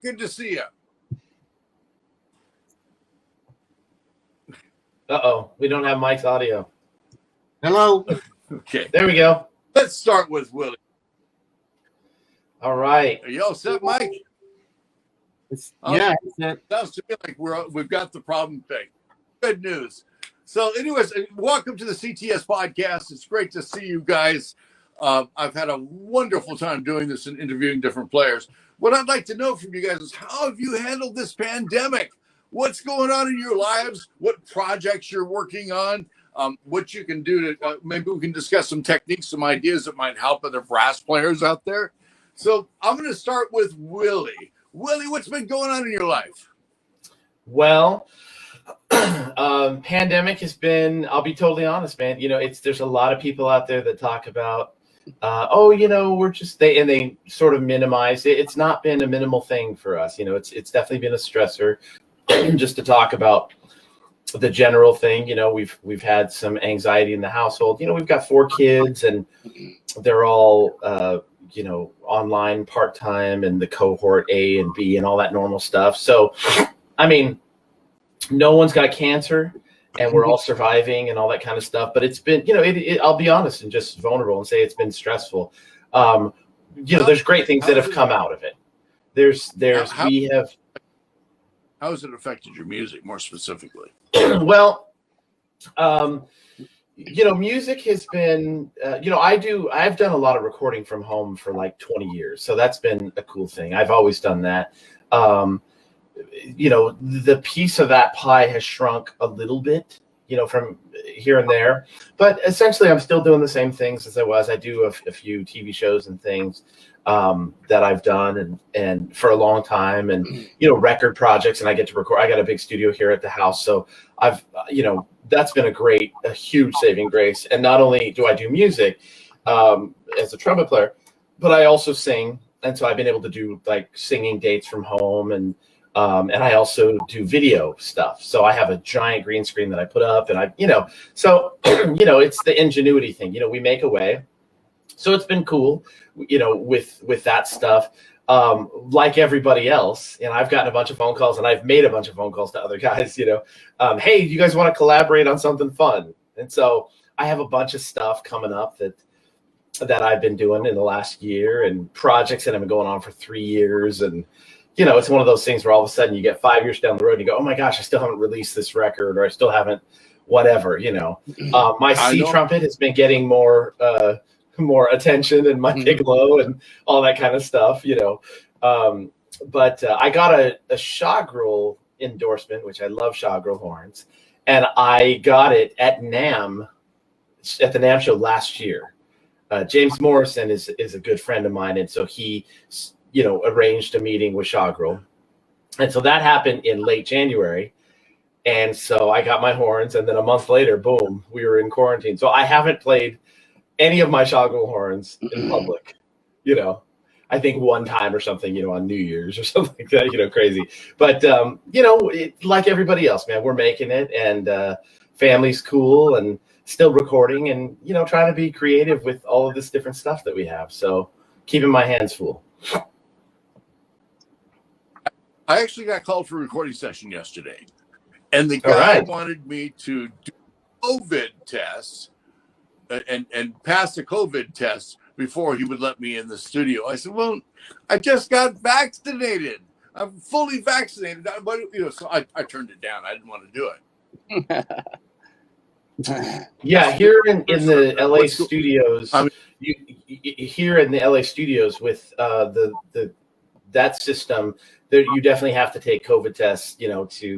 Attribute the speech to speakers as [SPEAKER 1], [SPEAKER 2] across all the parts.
[SPEAKER 1] good to see you.
[SPEAKER 2] Uh-oh, we don't have Mike's audio.
[SPEAKER 3] Hello.
[SPEAKER 1] Okay,
[SPEAKER 2] There we go.
[SPEAKER 1] let's start with Willie.
[SPEAKER 2] All right.
[SPEAKER 1] Are you all set, Mike?
[SPEAKER 3] Yeah.
[SPEAKER 1] Sounds to me like we've got the problem thing. Good news. So, anyways, welcome to the CTS Podcast. It's great to see you guys. I've had a wonderful time doing this and interviewing different players. What I'd like to know from you guys is how have you handled this pandemic? What's going on in your lives? What projects you're working on? What you can do to maybe we can discuss some techniques, some ideas that might help other brass players out there. So I'm going to start with Willie. Willie, what's been going on in your life?
[SPEAKER 2] Well, pandemic has been, I'll be totally honest, man. You know, there's a lot of people out there that talk about, we're just, they sort of minimize it. It's not been a minimal thing for us. You know, it's definitely been a stressor just to talk about the general thing. You know, we've had some anxiety in the household. You know, we've got 4 kids and they're all, online part-time and the cohort A and B and all that normal stuff. So, I mean, no one's got cancer and we're all surviving and all that kind of stuff. But it's been, you know, I'll be honest and just vulnerable and say it's been stressful. There's great things that have come out of it.
[SPEAKER 1] How has it affected your music more specifically?
[SPEAKER 2] Well, music has been, I've done a lot of recording from home for like 20 years. So that's been a cool thing. I've always done that. The piece of that pie has shrunk a little bit, from here and there. But essentially, I'm still doing the same things as I was. I do a few TV shows and things that I've done and for a long time and, record projects. And I get to record. I got a big studio here at the house. So I've, that's been a huge saving grace. And not only do I do music as a trumpet player, but I also sing. And so I've been able to do like singing dates from home and I also do video stuff. So I have a giant green screen that I put up and it's the ingenuity thing. We make a way. So it's been cool, with that stuff. Like everybody else, and I've gotten a bunch of phone calls and I've made a bunch of phone calls to other guys, hey, you guys want to collaborate on something fun? And so I have a bunch of stuff coming up that I've been doing in the last year and projects that have been going on for 3 years. And, it's one of those things where all of a sudden you get 5 years down the road and you go, oh my gosh, I still haven't released this record or I still haven't whatever, my C trumpet has been getting more attention and my piccolo and all that kind of stuff, But I got a Shagrill endorsement, which I love Shagrill horns, and I got it at the NAMM show last year. James Morrison is a good friend of mine, and so he, arranged a meeting with Shagrill, and so that happened in late January. And so I got my horns, and then a month later, boom, we were in quarantine. So I haven't played any of my Shagrill horns in public, I think one time or something, on New Year's or something like that, crazy. But, like everybody else, man, we're making it and family's cool and still recording and, trying to be creative with all of this different stuff that we have. So keeping my hands full.
[SPEAKER 1] I actually got called for a recording session yesterday and the guy wanted me to do COVID tests and pass the COVID test before he would let me in the studio. I said, well, I just got vaccinated. I'm fully vaccinated. But, so I turned it down. I didn't want to do it.
[SPEAKER 2] Yeah, here in the LA studios, here in the LA studios with that system, there, you definitely have to take COVID tests,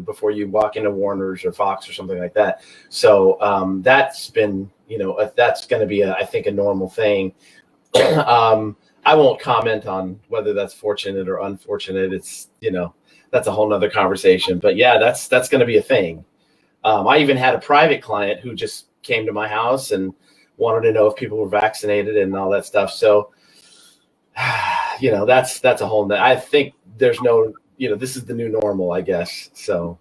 [SPEAKER 2] before you walk into Warner's or Fox or something like that. So that's been, that's going to be, I think, a normal thing. I won't comment on whether that's fortunate or unfortunate. It's, that's a whole nother conversation. But yeah, that's going to be a thing. I even had a private client who just came to my house and wanted to know if people were vaccinated and all that stuff. So, that's a whole. I think there's no, this is the new normal, I guess. So,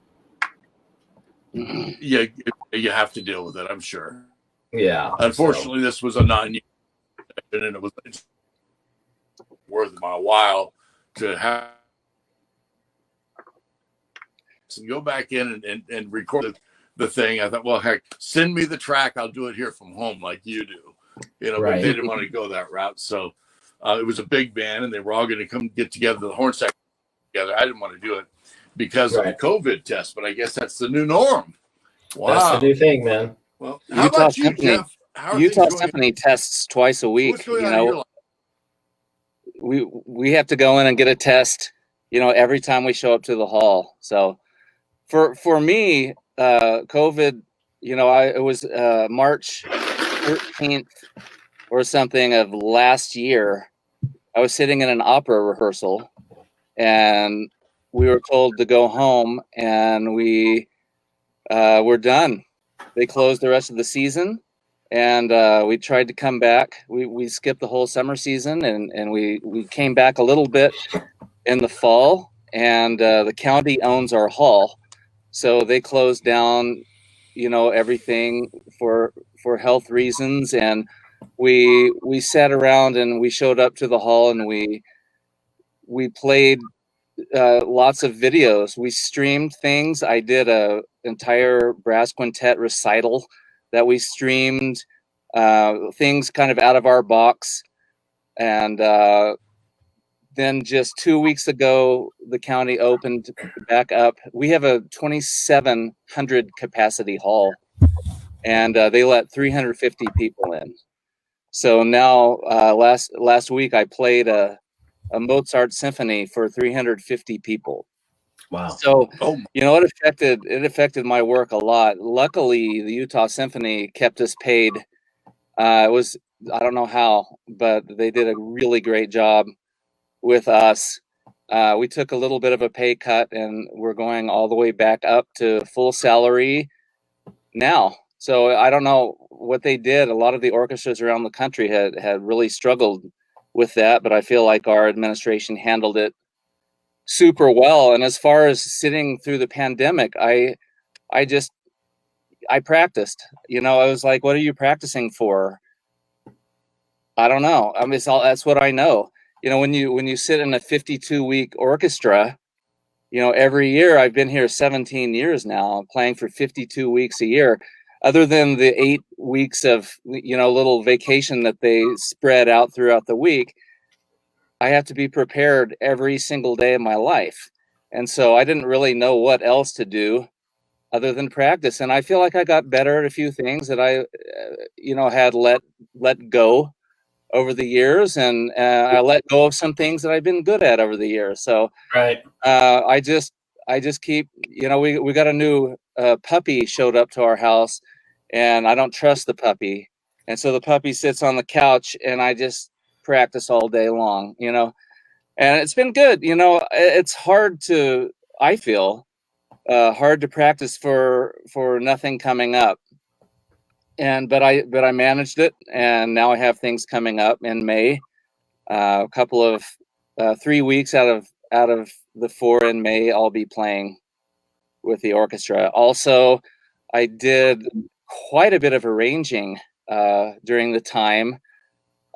[SPEAKER 1] yeah, you have to deal with it, I'm sure.
[SPEAKER 2] Yeah.
[SPEAKER 1] Unfortunately, this was a 9-year, and it was worth my while to have and go back in and record the thing. I thought, well, heck, send me the track. I'll do it here from home like you do. But
[SPEAKER 2] Right.
[SPEAKER 1] they didn't want to go that route. So it was a big band, and they were all going to come get together, the horn section together. I didn't want to do it because of the COVID test, but I guess that's the new norm. Wow.
[SPEAKER 2] That's the new thing, man.
[SPEAKER 1] Well, how about you, Jeff?
[SPEAKER 4] Utah Symphony tests twice a week.
[SPEAKER 1] What's going on in your life?
[SPEAKER 4] We have to go in and get a test, every time we show up to the hall. So for me, COVID, it was March 13th or something of last year. I was sitting in an opera rehearsal, and we were told to go home, and we were done. They closed the rest of the season, and we tried to come back. We skipped the whole summer season, and we came back a little bit in the fall, and the county owns our hall, so they closed down, everything for health reasons. And we sat around and we showed up to the hall, and we played lots of videos. We streamed things. I did a entire brass quintet recital that we streamed, things kind of out of our box. And then just 2 weeks ago, the county opened back up. We have a 2,700 capacity hall, and they let 350 people in. So now last week I played a Mozart symphony for 350 people.
[SPEAKER 2] Wow.
[SPEAKER 4] So, it affected my work a lot. Luckily, the Utah Symphony kept us paid. I don't know how, but they did a really great job with us. We took a little bit of a pay cut, and we're going all the way back up to full salary now. So I don't know what they did. A lot of the orchestras around the country had really struggled with that, but I feel like our administration handled it super well. And as far as sitting through the pandemic, I practiced. I was like, what are you practicing for? I don't know. I mean, that's what I know. When you sit in a 52-week orchestra, every year, I've been here 17 years now, I'm playing for 52 weeks a year. Other than the 8 weeks of, little vacation that they spread out throughout the week, I have to be prepared every single day of my life. And so I didn't really know what else to do other than practice. And I feel like I got better at a few things that I, had let go over the years. And I let go of some things that I've been good at over the years. So
[SPEAKER 2] Right.
[SPEAKER 4] I just keep, we got a new puppy showed up to our house, and I don't trust the puppy. And so the puppy sits on the couch, and I just practice all day long, and it's been good. It's hard I feel hard to practice for nothing coming up. But I managed it, and now I have things coming up in May. A couple of 3 weeks out of the 4 in May, I'll be playing with the orchestra. Also, I did quite a bit of arranging during the time.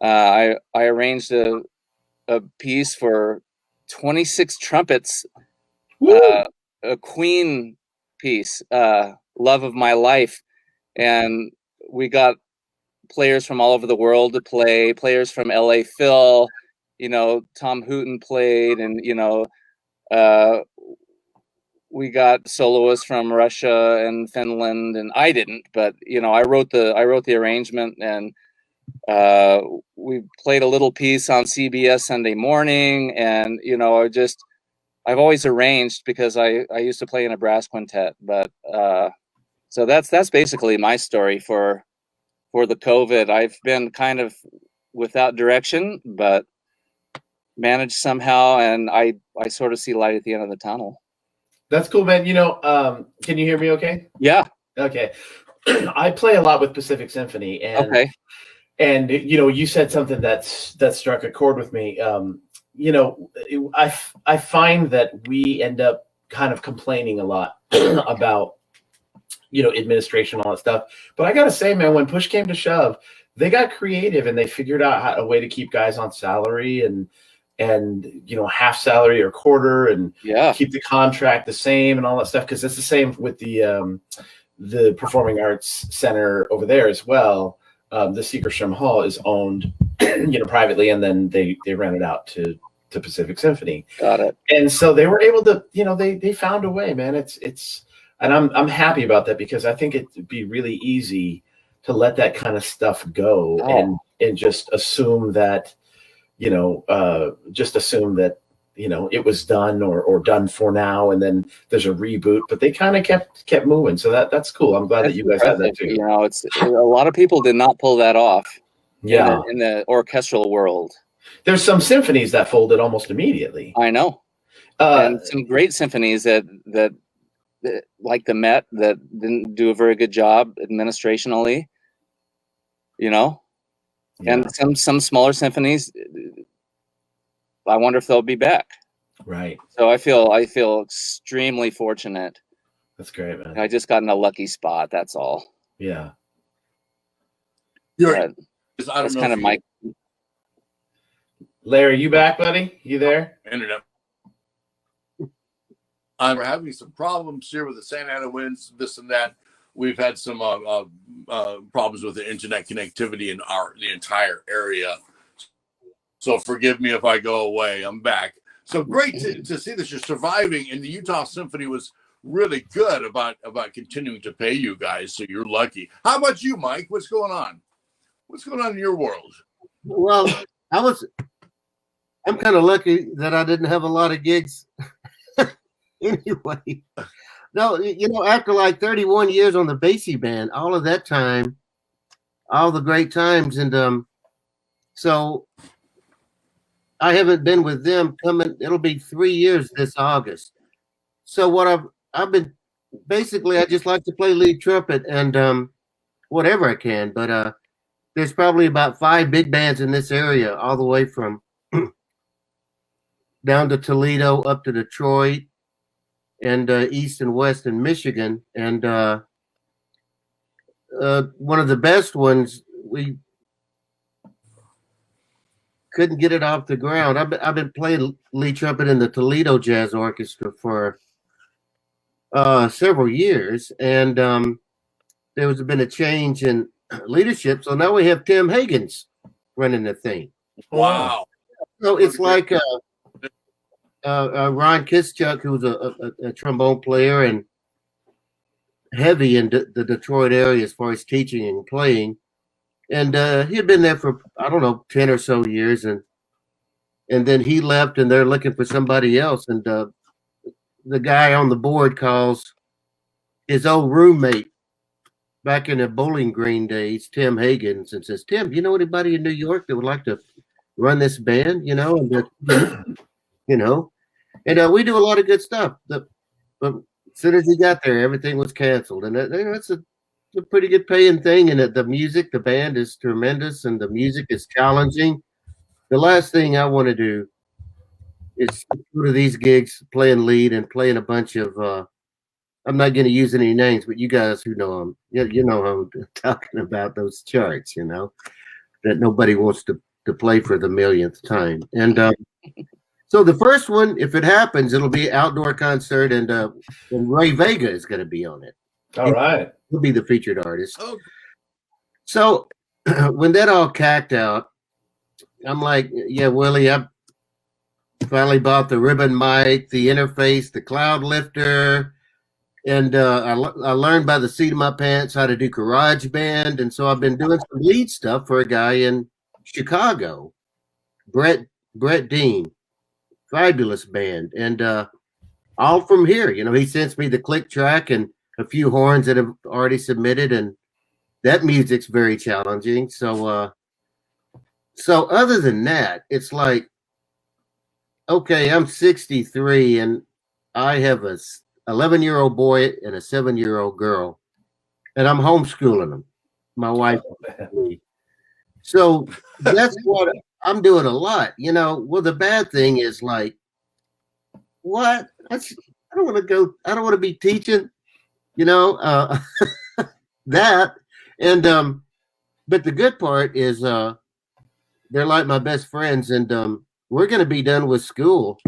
[SPEAKER 4] I arranged a piece for 26 trumpets, a Queen piece, Love of My Life. And we got players from all over the world to play, players from LA Phil, Tom Hooten played, and, we got soloists from Russia and Finland, and I didn't, but, I wrote the arrangement, and we played a little piece on CBS Sunday morning. And, I've always arranged because I used to play in a brass quintet, but, so that's basically my story for the COVID. I've been kind of without direction, but managed somehow, and I sort of see light at the end of the tunnel.
[SPEAKER 2] That's cool, man. Can you hear me okay?
[SPEAKER 4] Yeah.
[SPEAKER 2] Okay. I play a lot with Pacific Symphony, and
[SPEAKER 4] Okay.
[SPEAKER 2] And you said something that struck a chord with me. I find that we end up kind of complaining a lot about administration, all that stuff. But I gotta say, man, when push came to shove, they got creative and they figured out a way to keep guys on salary, and and half salary or quarter, and
[SPEAKER 4] Yeah.
[SPEAKER 2] keep the contract the same and all that stuff, because it's the same with the Performing Arts Center over there as well. The Segerstrom Hall is owned privately, and then they rent it out to Pacific Symphony.
[SPEAKER 4] Got it.
[SPEAKER 2] And so they were able to, they found a way, man. And I'm happy about that, because I think it'd be really easy to let that kind of stuff go. And just assume that, it was done or done for now, and then there's a reboot. But they kind of kept moving, so that's cool. I'm glad that you guys had that too.
[SPEAKER 4] It's a lot of people did not pull that off.
[SPEAKER 2] Yeah,
[SPEAKER 4] in the orchestral world,
[SPEAKER 2] there's some symphonies that folded almost immediately.
[SPEAKER 4] I know, and some great symphonies that like the Met, that didn't do a very good job administrationally. And some smaller symphonies, I wonder if they'll be back.
[SPEAKER 2] Right.
[SPEAKER 4] So I feel extremely fortunate.
[SPEAKER 2] That's great, man.
[SPEAKER 4] I just got in a lucky spot. That's all.
[SPEAKER 2] Yeah.
[SPEAKER 4] That's kind of my.
[SPEAKER 2] Larry, you back, buddy? You there?
[SPEAKER 1] Internet. I'm having some problems here with the Santa Ana winds, this and that. We've had some problems with the internet connectivity in the entire area. So forgive me if I go away. I'm back. So great to see that you're surviving, and the Utah Symphony was really good about continuing to pay you guys. So you're lucky. How about you, Mike? What's going on? What's going on in your world?
[SPEAKER 3] Well, I'm kind of lucky that I didn't have a lot of gigs anyway. No, after like 31 years on the Basie band, all of that time, all the great times, and so I haven't been with them it'll be 3 years this August. So what I've been basically, I just like to play lead trumpet and whatever I can, but there's probably about 5 big bands in this area, all the way from down to Toledo, up to Detroit, and east and west in Michigan. And one of the best ones, we couldn't get it off the ground. I've been playing lead trumpet in the Toledo Jazz Orchestra for several years, and there has been a change in leadership, so now we have Tim Higgins running the thing.
[SPEAKER 1] Wow!
[SPEAKER 3] So it's like Ron Kischuk, who's a trombone player and heavy in the Detroit area as far as teaching and playing, and he had been there for 10 or so years, and then he left, and they're looking for somebody else, and the guy on the board calls his old roommate back in the Bowling Green days, Tim Higgins, and says, "Tim, do you know anybody in New York that would like to run this band? And and we do a lot of good stuff. But as soon as he got there, everything was canceled, and that's a pretty good paying thing. And the band is tremendous, and the music is challenging. The last thing I want to do is go to these gigs playing lead and playing a bunch of. I'm not going to use any names, but you guys who know them, you know how I'm talking about, those charts, that nobody wants to play for the millionth time. And so the first one, if it happens, it'll be an outdoor concert, and Ray Vega is going to be on it.
[SPEAKER 2] All right.
[SPEAKER 3] He'll be the featured artist.
[SPEAKER 1] Oh.
[SPEAKER 3] So when that all cacked out, I'm like, yeah, Willie, I finally bought the ribbon mic, the interface, the cloud lifter. And I learned by the seat of my pants how to do GarageBand. And so I've been doing some lead stuff for a guy in Chicago, Brett Dean, fabulous band. And all from here, he sends me the click track and a few horns that have already submitted. And that music's very challenging. So other than that, it's like, okay, I'm 63 and I have a 11-year-old boy and a 7-year-old girl, and I'm homeschooling them. My wife. So that's what I'm doing a lot. Well, the bad thing is, like, what? I don't want to go. I don't want to be teaching. That. And but the good part is they're like my best friends, and we're going to be done with school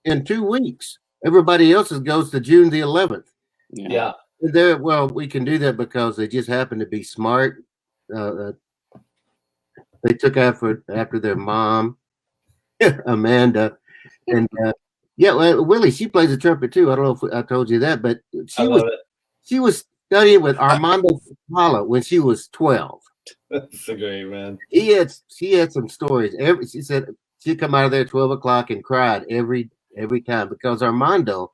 [SPEAKER 3] in 2 weeks. Everybody else's goes to June the 11th.
[SPEAKER 2] Yeah.
[SPEAKER 3] Well, we can do that because they just happen to be smart. They took after their mom, Amanda, and well, Willie, she plays the trumpet too. I don't know if I told you that, but she was studying with Armando Pala when she was 12.
[SPEAKER 2] That's a great man.
[SPEAKER 3] She had some stories. She said she'd come out of there at 12 o'clock and cried every time because Armando,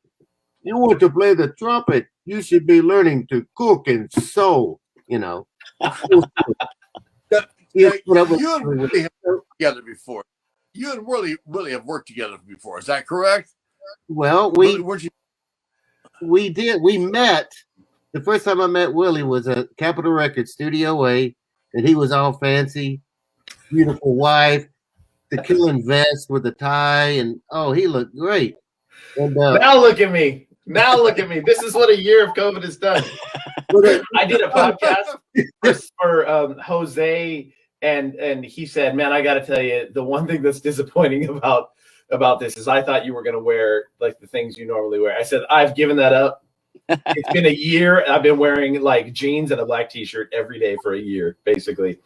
[SPEAKER 3] you want to play the trumpet, you should be learning to cook and sew. You know.
[SPEAKER 1] You and Willie have worked together before. You and Willie have worked together before. Is that correct?
[SPEAKER 3] Well, we did. We met. The first time I met Willie was at Capitol Records, Studio A, and he was all fancy, beautiful wife, the killing vest with the tie, and he looked great. And
[SPEAKER 2] now look at me. This is what a year of COVID has done. I did a podcast for Jose, and he said, "Man, I got to tell you, the one thing that's disappointing about this is I thought you were going to wear like the things you normally wear." I said, "I've given that up. It's been a year, and I've been wearing like jeans and a black T-shirt every day for a year, basically."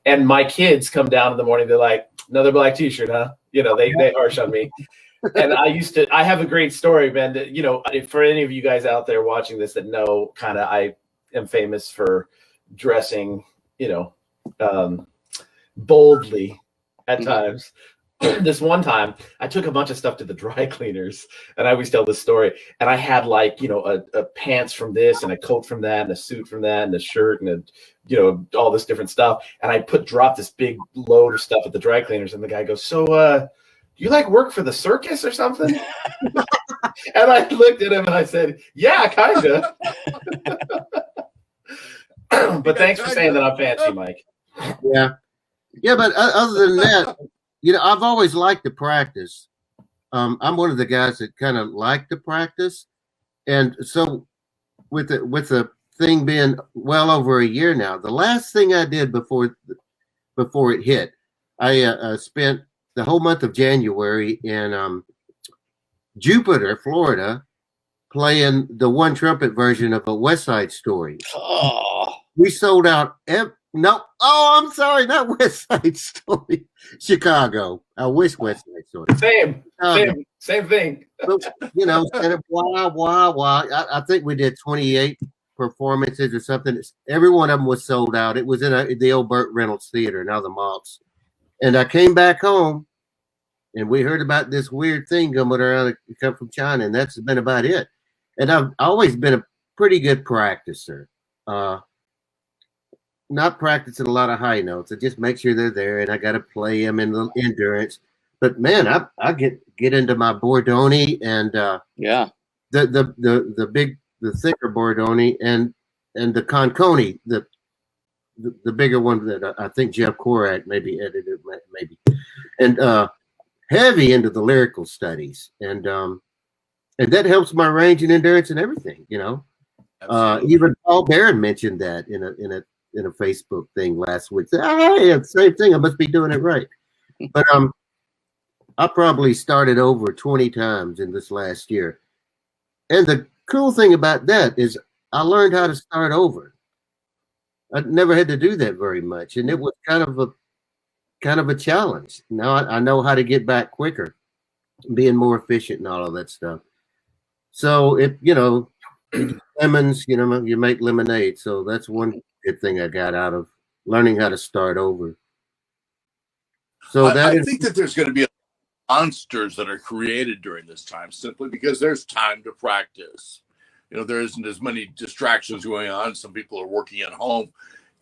[SPEAKER 2] And my kids come down in the morning. They're like, "Another black T-shirt, huh?" You know, they harsh on me. And I have a great story, man. That, you know, for any of you guys out there watching this that know, kind of, I am famous for dressing, you know, boldly at times. This one time I took a bunch of stuff to the dry cleaners, and I always tell this story, and I had like, you know, a pants from this and a coat from that and a suit from that and a shirt and you know, all this different stuff. And I dropped this big load of stuff at the dry cleaners, and the guy goes, "So do you like work for the circus or something?" And I looked at him and I said, "Yeah, kind of." But thanks for saying that I'm fancy, Mike.
[SPEAKER 3] Yeah, but other than that, you know, I've always liked to practice. I'm one of the guys that kind of like to practice, and so with the thing being well over a year now, the last thing I did before it hit, I spent the whole month of January in Jupiter, Florida, playing the one trumpet version of a West Side Story.
[SPEAKER 4] Oh.
[SPEAKER 3] We sold out. I'm sorry, not West Side Story. Chicago. I wish West Side Story.
[SPEAKER 2] Same thing.
[SPEAKER 3] But, you know, instead of wah, wah, wah, I think we did 28 performances or something. Every one of them was sold out. It was in the old Burt Reynolds Theater, now the Mops. And I came back home, and we heard about this weird thing coming around. It come from China, and that's been about it. And I've always been a pretty good practicer. Not practicing a lot of high notes. I just make sure they're there, and I got to play them in the endurance. But man, I get into my Bordoni and the thicker Bordoni and the Conconi, the bigger one that I think Jeff Korak maybe edited, and heavy into the lyrical studies, and that helps my range and endurance and everything, you know. Even Paul Barron mentioned that in a Facebook thing last week. Said, "Hey, same thing. I must be doing it right." But I probably started over 20 times in this last year, and the cool thing about that is I learned how to start over. I never had to do that very much, and it was kind of a challenge. Now I know how to get back quicker, being more efficient and all of that stuff. So if you know lemons, you know, you make lemonade. So that's one good thing I got out of learning how to start over. So I
[SPEAKER 1] think that there's going to be monsters that are created during this time simply because there's time to practice. You know, there isn't as many distractions going on. Some people are working at home,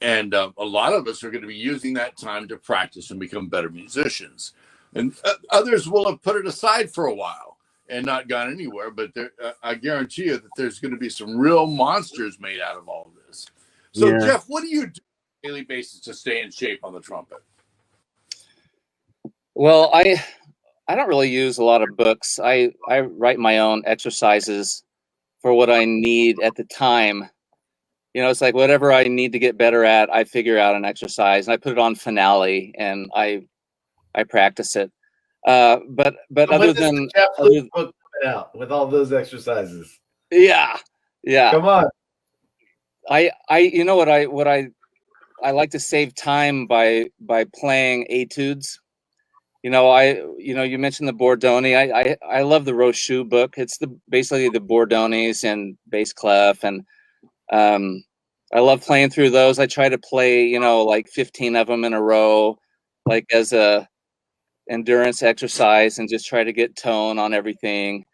[SPEAKER 1] and a lot of us are going to be using that time to practice and become better musicians. And others will have put it aside for a while and not gone anywhere. But I guarantee you that there's going to be some real monsters made out of all of this. So, yeah. Jeff, what do you do on a daily basis to stay in shape on the trumpet?
[SPEAKER 4] Well, I don't really use a lot of books. I write my own exercises for what I need at the time. You know, it's like whatever I need to get better at, I figure out an exercise and I put it on Finale, and I I practice it. But other than
[SPEAKER 2] Jeff
[SPEAKER 4] other,
[SPEAKER 2] Luke book coming out with all those exercises.
[SPEAKER 4] yeah.
[SPEAKER 2] Come on.
[SPEAKER 4] I you know what I like to save time by playing etudes. You mentioned the Bordoni. I love the Rochu book. It's basically the Bordonis and bass clef, and I love playing through those. I try to play, like 15 of them in a row, like as a endurance exercise, and just try to get tone on everything.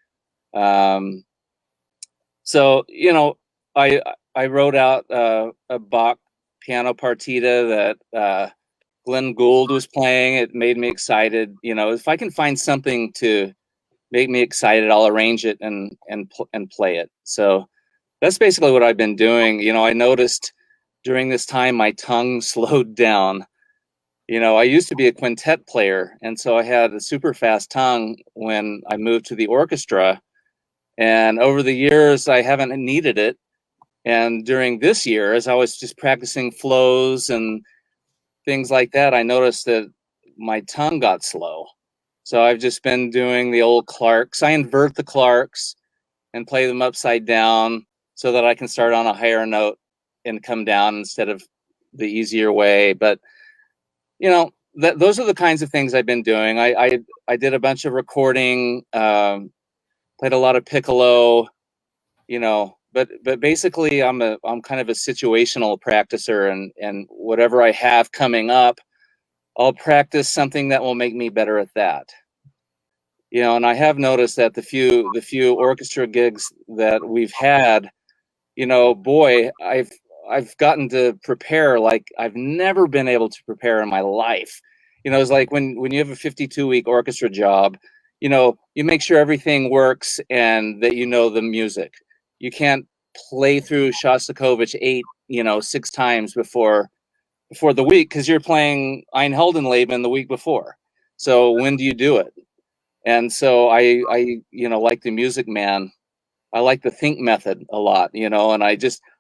[SPEAKER 4] So I wrote out a Bach piano partita that Glenn Gould was playing. It made me excited. If I can find something to make me excited, I'll arrange it and play it. So that's basically what I've been doing. I noticed during this time my tongue slowed down. I used to be a quintet player, and so I had a super fast tongue when I moved to the orchestra. And over the years, I haven't needed it. And during this year, as I was just practicing flows and things like that, I noticed that my tongue got slow. So I've just been doing the old Clarks. I invert the Clarks and play them upside down so that I can start on a higher note and come down instead of the easier way. But, those are the kinds of things I've been doing. I did a bunch of recording, played a lot of piccolo, but basically I'm kind of a situational practicer, and whatever I have coming up, I'll practice something that will make me better at that. And I have noticed that the few orchestra gigs that we've had, boy, I've gotten to prepare like I've never been able to prepare in my life. It's like when you have a 52-week orchestra job, you make sure everything works and that the music. You can't play through Shostakovich 6 times before the week, because you're playing Ein Heldenleben the week before. So when do you do it? And so I like the Music Man. I like the think method a lot, and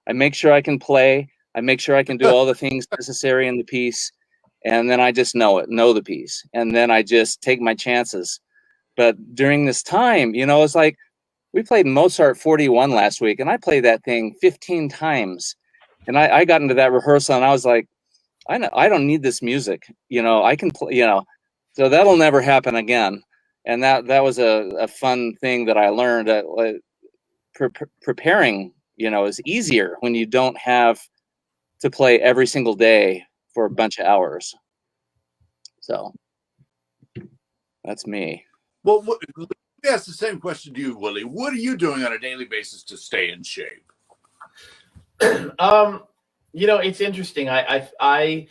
[SPEAKER 4] I make sure I can play. I make sure I can do all the things necessary in the piece, and then I just know the piece, and then I just take my chances. But during this time, it's like we played Mozart 41 last week, and I played that thing 15 times, and I got into that rehearsal, and I was like, I don't need this music, I can play, so that'll never happen again. And that was a fun thing that I learned. Preparing, is easier when you don't have to play every single day for a bunch of hours. So that's me.
[SPEAKER 1] Well, let me ask the same question to you, Willie. What are you doing on a daily basis to stay in shape?
[SPEAKER 2] It's interesting. I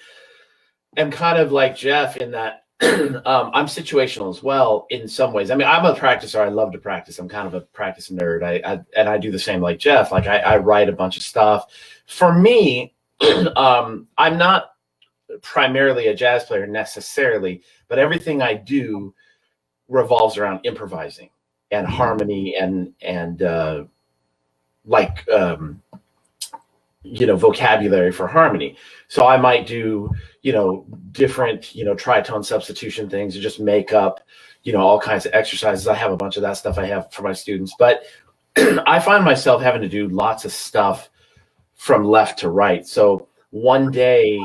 [SPEAKER 2] am kind of like Jeff in that I'm situational as well in some ways. I mean, I'm a practicer. I love to practice. I'm kind of a practice nerd. I do the same like Jeff. Like I write a bunch of stuff. For me, I'm not primarily a jazz player necessarily, but everything I do revolves around improvising and harmony and vocabulary for harmony. So I might do, different, tritone substitution things, or just make up, all kinds of exercises. I have a bunch of that stuff I have for my students, but I find myself having to do lots of stuff from left to right. So one day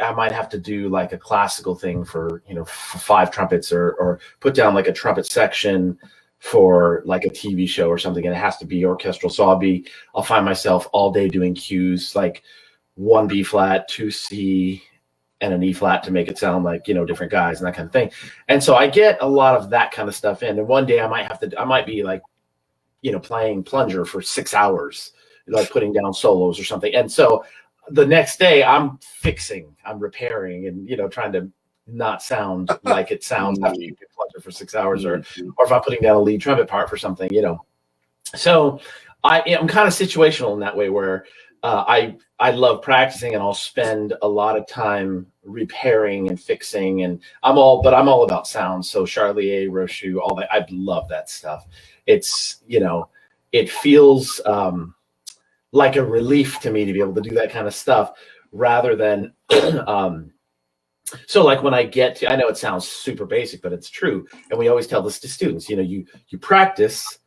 [SPEAKER 2] I might have to do like a classical thing for 5 trumpets, or put down like a trumpet section for like a TV show or something, and it has to be orchestral. So I'll find myself all day doing cues, like 1 B flat, 2 C, and an E flat to make it sound like, different guys and that kind of thing. And so I get a lot of that kind of stuff in. And one day I might be like, playing plunger for 6 hours, like putting down solos or something. And so the next day I'm repairing and, trying to not sound like it sounds after you do plunger for 6 hours, or if I'm putting down a lead trumpet part for something, So I'm kind of situational in that way, where I love practicing, and I'll spend a lot of time repairing and fixing, and I'm all about sound. So Charlier, Rochu, all that. I love that stuff. It's, it feels like a relief to me to be able to do that kind of stuff, rather than So like when I get to, I know it sounds super basic, but it's true. And we always tell this to students, you practice,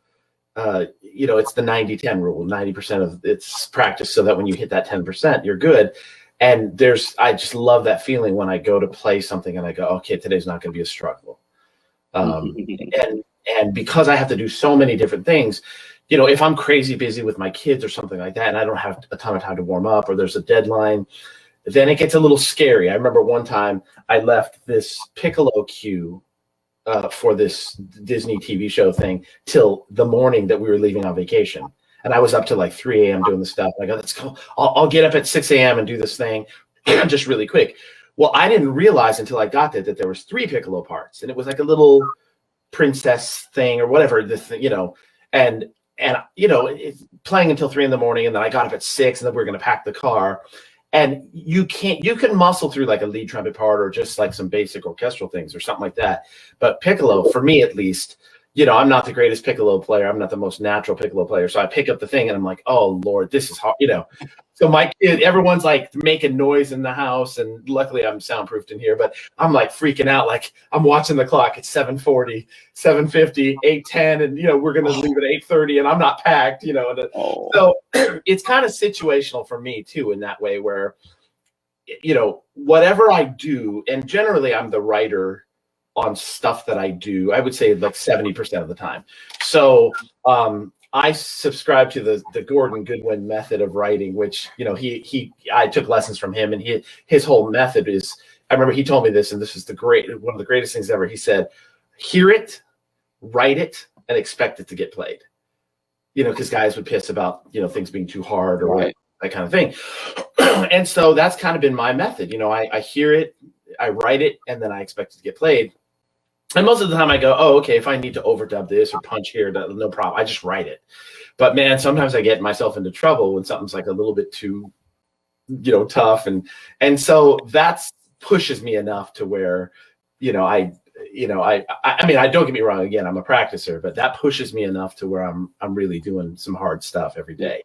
[SPEAKER 2] it's the 90-10 rule. 90% of it's practice so that when you hit that 10%, you're good. And I just love that feeling when I go to play something and I go, okay, today's not going to be a struggle. And because I have to do so many different things, if I'm crazy busy with my kids or something like that, and I don't have a ton of time to warm up or there's a deadline, then it gets a little scary. I remember one time I left this piccolo cue for this Disney TV show thing till the morning that we were leaving on vacation. And I was up to like 3 a.m. doing the stuff. I go, let's go. I'll get up at 6 a.m. and do this thing just really quick. Well, I didn't realize until I got there that there was 3 piccolo parts. And it was like a little princess thing or whatever, and it's playing until 3 a.m. And then I got up at 6 and then we were going to pack the car. And you can muscle through like a lead trumpet part or just like some basic orchestral things or something like that. But piccolo, for me at least, I'm not the greatest piccolo player. I'm not the most natural piccolo player. So I pick up the thing and I'm like, oh Lord, this is hard, So my kid, everyone's like making noise in the house, and luckily I'm soundproofed in here, but I'm like freaking out. Like I'm watching the clock. It's 7:40, 7:50, 8:10, and we're gonna leave at 8:30, and I'm not packed. So it's kind of situational for me too in that way, where whatever I do, and generally I'm the writer on stuff that I do. I would say like 70% of the time. So I subscribe to the Gordon Goodwin method of writing, which, I took lessons from him, and his whole method is, I remember he told me this, and this is one of the greatest things ever. He said, hear it, write it, and expect it to get played. Because guys would piss about, things being too hard or
[SPEAKER 4] Right.
[SPEAKER 2] that kind of thing. And so that's kind of been my method. I hear it, I write it, and then I expect it to get played. And most of the time I go, oh, okay, if I need to overdub this or punch here, no problem. I just write it. But man, sometimes I get myself into trouble when something's like a little bit too, tough. And so that's pushes me enough to where, I don't get me wrong. Again, I'm a practicer, but that pushes me enough to where I'm really doing some hard stuff every day,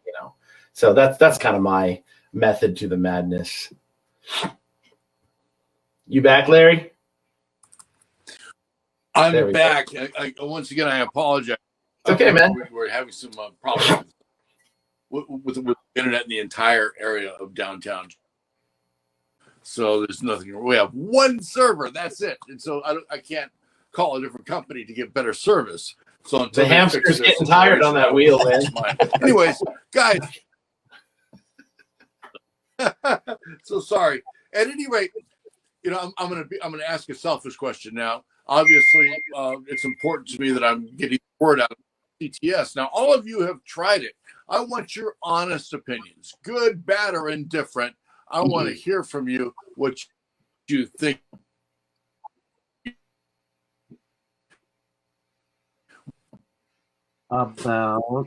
[SPEAKER 2] So that's kind of my method to the madness. You back, Larry?
[SPEAKER 1] I'm back. Once again, I apologize.
[SPEAKER 2] It's okay, man.
[SPEAKER 1] We're having some problems with the internet in the entire area of downtown. So there's nothing. We have one server. That's it. And so I can't call a different company to get better service. So
[SPEAKER 2] the hamster's getting tired on that wheel, man.
[SPEAKER 1] Anyways, guys. So sorry. At any rate, I'm gonna ask a selfish question now. Obviously, it's important to me that I'm getting the word out of CTS. Now, all of you have tried it. I want your honest opinions, good, bad, or indifferent. I want to hear from you what you think.
[SPEAKER 3] About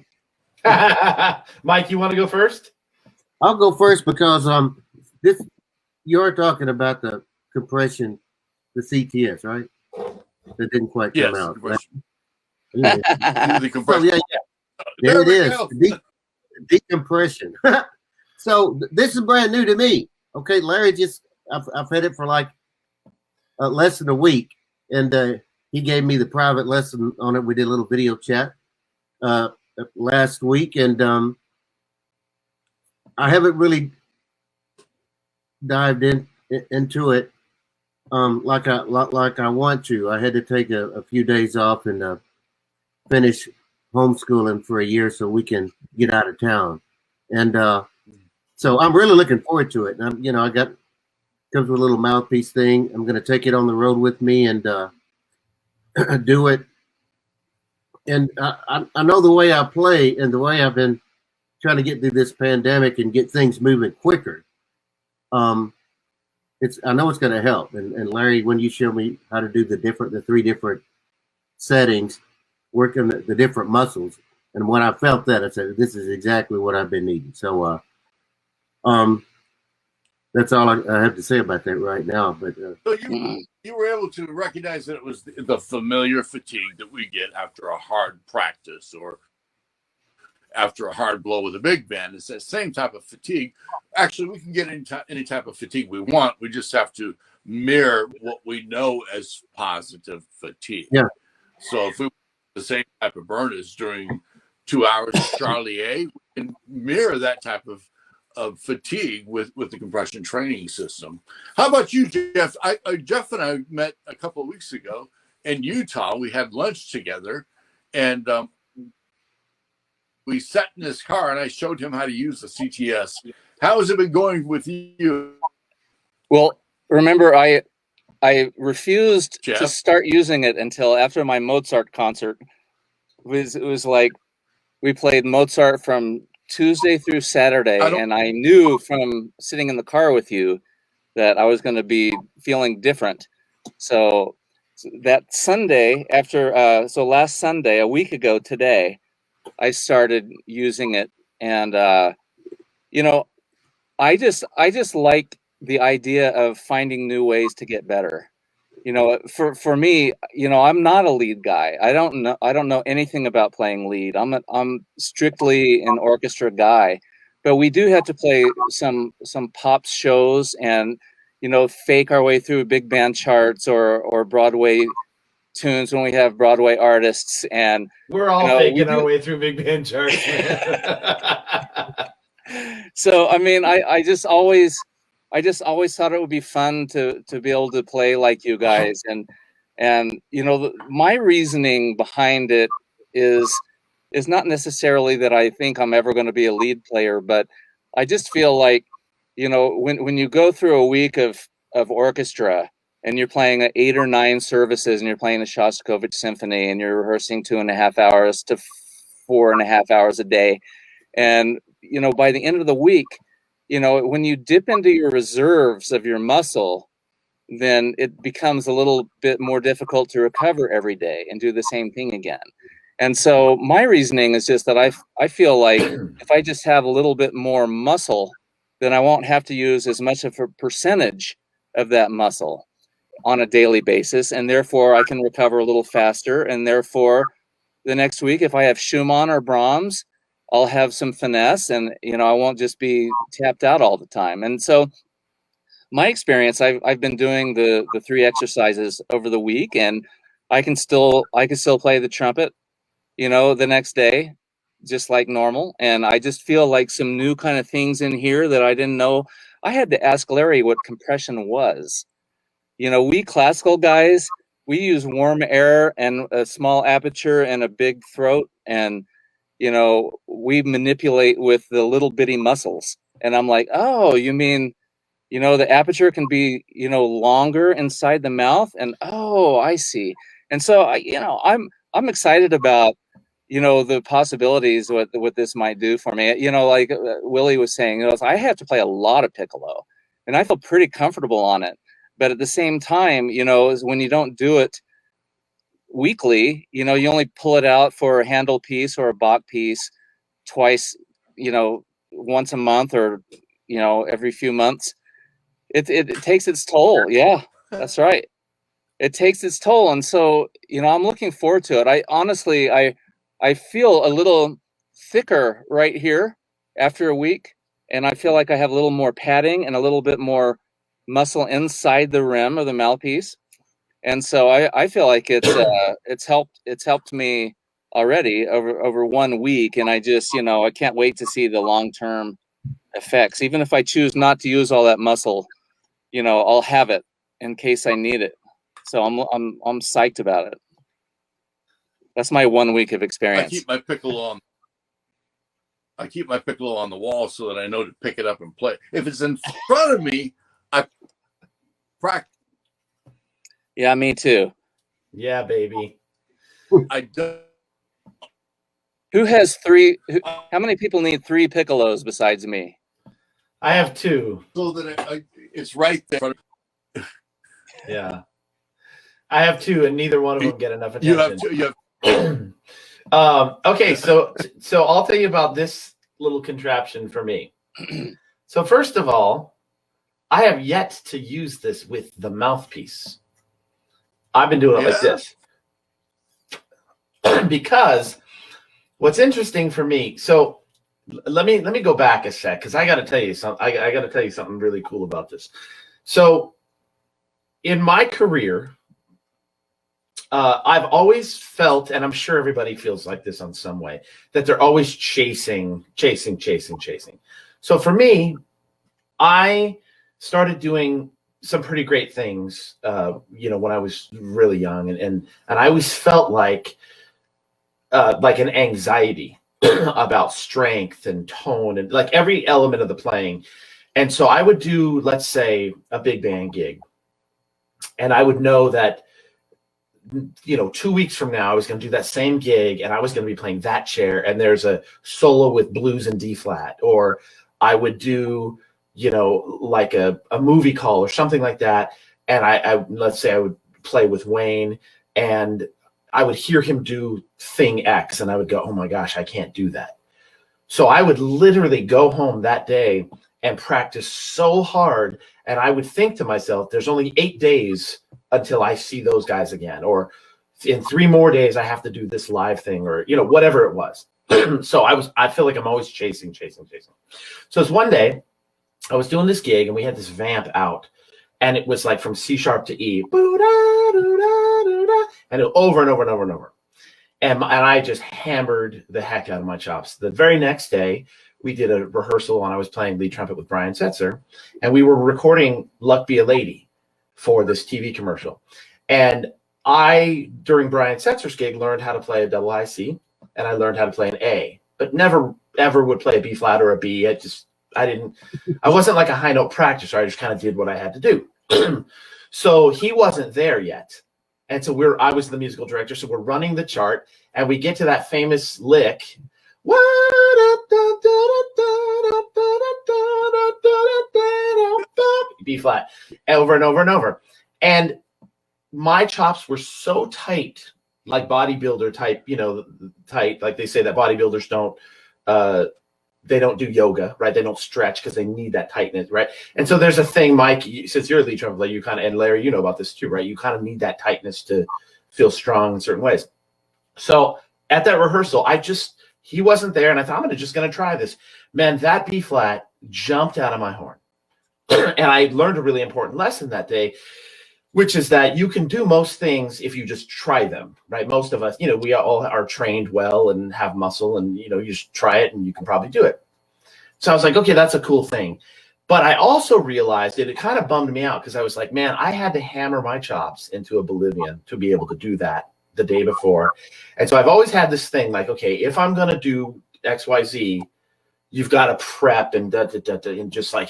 [SPEAKER 2] Mike, you want to go first?
[SPEAKER 3] I'll go first because you're talking about the compression, the CTS, right? That didn't quite come out.
[SPEAKER 1] The compression.
[SPEAKER 3] So, yeah. There it is. Decompression. So this is brand new to me. Okay, Larry I've had it for like less than a week, and he gave me the private lesson on it. We did a little video chat last week, and I haven't really dived into it like I want to. I had to take a few days off and finish homeschooling for a year so we can get out of town. And so I'm really looking forward to it. And comes with a little mouthpiece thing. I'm going to take it on the road with me and do it. And I know the way I play and the way I've been trying to get through this pandemic and get things moving quicker. I know it's going to help. And Larry, when you show me how to do the 3 different settings, working the different muscles, and when I felt that, I said, this is exactly what I've been needing. So, that's all I have to say about that right now. But
[SPEAKER 1] so you were able to recognize that it was the familiar fatigue that we get after a hard practice or after a hard blow with a big band. It's that same type of fatigue. Actually, we can get any type of fatigue we want. We just have to mirror what we know as positive fatigue.
[SPEAKER 3] Yeah.
[SPEAKER 1] So if we the same type of burn as during 2 hours of Charlie A, we can mirror that type of fatigue with the compression training system. How about you, Jeff? Jeff and I met a couple of weeks ago in Utah. We had lunch together, and we sat in his car, and I showed him how to use the CTS. How has it been going with you?
[SPEAKER 4] Well, remember, I refused
[SPEAKER 1] Jeff?
[SPEAKER 4] to start using it until after my Mozart concert. It was like we played Mozart from Tuesday through Saturday, and I knew from sitting in the car with you that I was going to be feeling different. So that Sunday so last Sunday, a week ago today, I started using it, and I just like the idea of finding new ways to get better. For me, I'm not a lead guy. I don't know anything about playing lead. I'm strictly an orchestra guy, but we do have to play some pop shows and fake our way through big band charts or Broadway tunes when we have Broadway artists, and
[SPEAKER 2] we're all faking our way through big band charts.
[SPEAKER 4] So I mean, I just always thought it would be fun to be able to play like you guys, and my reasoning behind it is not necessarily that I think I'm ever going to be a lead player, but I just feel like when you go through a week of orchestra and you're playing 8 or 9 services and you're playing the Shostakovich Symphony and you're rehearsing 2.5 hours to 4.5 hours a day, and by the end of the week, when you dip into your reserves of your muscle, then it becomes a little bit more difficult to recover every day and do the same thing again. And so my reasoning is just that I feel like if I just have a little bit more muscle, then I won't have to use as much of a percentage of that muscle on a daily basis, and therefore I can recover a little faster, and therefore the next week, if I have Schumann or Brahms, I'll have some finesse, and I won't just be tapped out all the time. And so my experience, I've been doing the 3 exercises over the week, and I can still play the trumpet, the next day, just like normal. And I just feel like some new kind of things in here that I didn't know. I had to ask Larry what compression was. We classical guys, we use warm air and a small aperture and a big throat, and we manipulate with the little bitty muscles. And I'm like, oh, you mean, the aperture can be, longer inside the mouth, and oh, I see. And so I'm excited about, the possibilities what this might do for me. Like Willie was saying, I have to play a lot of piccolo, and I feel pretty comfortable on it. But at the same time, is when you don't do it weekly, you only pull it out for a Handel piece or a Bach piece twice, once a month or, every few months. It takes its toll. Yeah, that's right. It takes its toll. And so, I'm looking forward to it. I honestly, I feel a little thicker right here after a week. And I feel like I have a little more padding and a little bit more muscle inside the rim of the mouthpiece. And so I feel like it's helped me already over 1 week. And I just, I can't wait to see the long-term effects. Even if I choose not to use all that muscle, I'll have it in case I need it. So I'm psyched about it. That's my 1 week of experience.
[SPEAKER 1] I keep my piccolo on the wall so that I know to pick it up and play. If it's in front of me, I practice.
[SPEAKER 4] Yeah, me too.
[SPEAKER 2] Yeah, baby.
[SPEAKER 1] I don't.
[SPEAKER 4] Who has 3? How many people need 3 piccolos besides me?
[SPEAKER 2] I have 2.
[SPEAKER 1] So that it's right there.
[SPEAKER 2] Yeah. I have 2, and neither one of them get enough attention.
[SPEAKER 1] You have 2. You have.
[SPEAKER 2] Okay, so I'll tell you about this little contraption for me. So first of all, I have yet to use this with the mouthpiece. I've been doing it like this. Because what's interesting for me, so let me go back a sec, because I got to tell you something. I got to tell you something really cool about this. So in my career, I've always felt, and I'm sure everybody feels like this on some way, that they're always chasing. So for me, I started doing some pretty great things, when I was really young, and I always felt like an anxiety about strength and tone and like every element of the playing. And so I would do, let's say, a big band gig, and I would know that 2 weeks from now, I was going to do that same gig and I was going to be playing that chair and there's a solo with blues and D flat, or I would do, like a movie call or something like that. And I let's say I would play with Wayne and I would hear him do thing X and I would go, oh my gosh, I can't do that. So I would literally go home that day and practice so hard. And I would think to myself, there's only 8 days until I see those guys again, or in 3 more days, I have to do this live thing, or, whatever it was. So I feel like I'm always chasing. So it's one day I was doing this gig and we had this vamp out and it was like from C sharp to E, and it over and over and over and over. And I just hammered the heck out of my chops. The very next day, we did a rehearsal and I was playing lead trumpet with Brian Setzer, and we were recording Luck Be a Lady for this TV commercial. And I, during Brian Setzer's gig, learned how to play a double high C, and I learned how to play an A, but never ever would play a B flat or a B. I wasn't like a high note practicer. I just kind of did what I had to do. So he wasn't there yet. And so I was the musical director. So we're running the chart and we get to that famous lick. B flat, over and over and over. And my chops were so tight, like bodybuilder type, tight. Like they say that bodybuilders don't do yoga, right? They don't stretch because they need that tightness, right? And so there's a thing, Mike, since you're a lead trumpet player, you kind of, and Larry, you know about this too, right? You kind of need that tightness to feel strong in certain ways. So at that rehearsal, he wasn't there, and I thought, I'm just going to try this. Man, that B flat jumped out of my horn. And I learned a really important lesson that day, which is that you can do most things if you just try them, right? Most of us, we all are trained well and have muscle, and, you just try it and you can probably do it. So I was like, okay, that's a cool thing. But I also realized it kind of bummed me out because I was like, man, I had to hammer my chops into oblivion to be able to do that the day before. And so I've always had this thing like, okay, if I'm going to do XYZ, you've got to prep and and just like,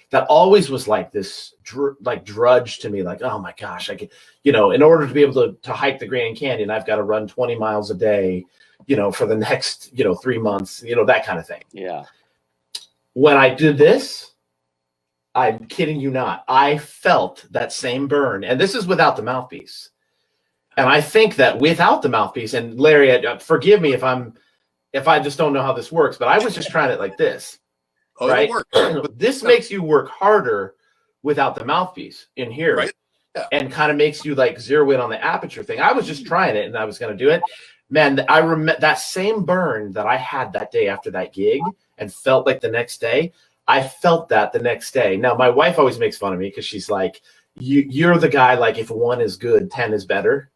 [SPEAKER 2] that always was like this drudge to me, like, oh my gosh, I could, in order to be able to hike the Grand Canyon, I've got to run 20 miles a day, for the next, 3 months, that kind of thing.
[SPEAKER 4] Yeah.
[SPEAKER 2] When I did this, I'm kidding you not, I felt that same burn. And this is without the mouthpiece. And I think that without the mouthpiece, and Larry, forgive me if I just don't know how this works, but I was just trying it like this.
[SPEAKER 1] Oh,
[SPEAKER 2] right? This
[SPEAKER 1] No.
[SPEAKER 2] makes you work harder without the mouthpiece in here,
[SPEAKER 1] right? Yeah.
[SPEAKER 2] And kind of makes you like zero in on the aperture thing. I was just trying it and I was going to do it. Man, I remember that same burn that I had that day after that gig and felt like the next day. I felt that the next day. Now, my wife always makes fun of me because she's like, you're the guy, like if 1 is good, 10 is better.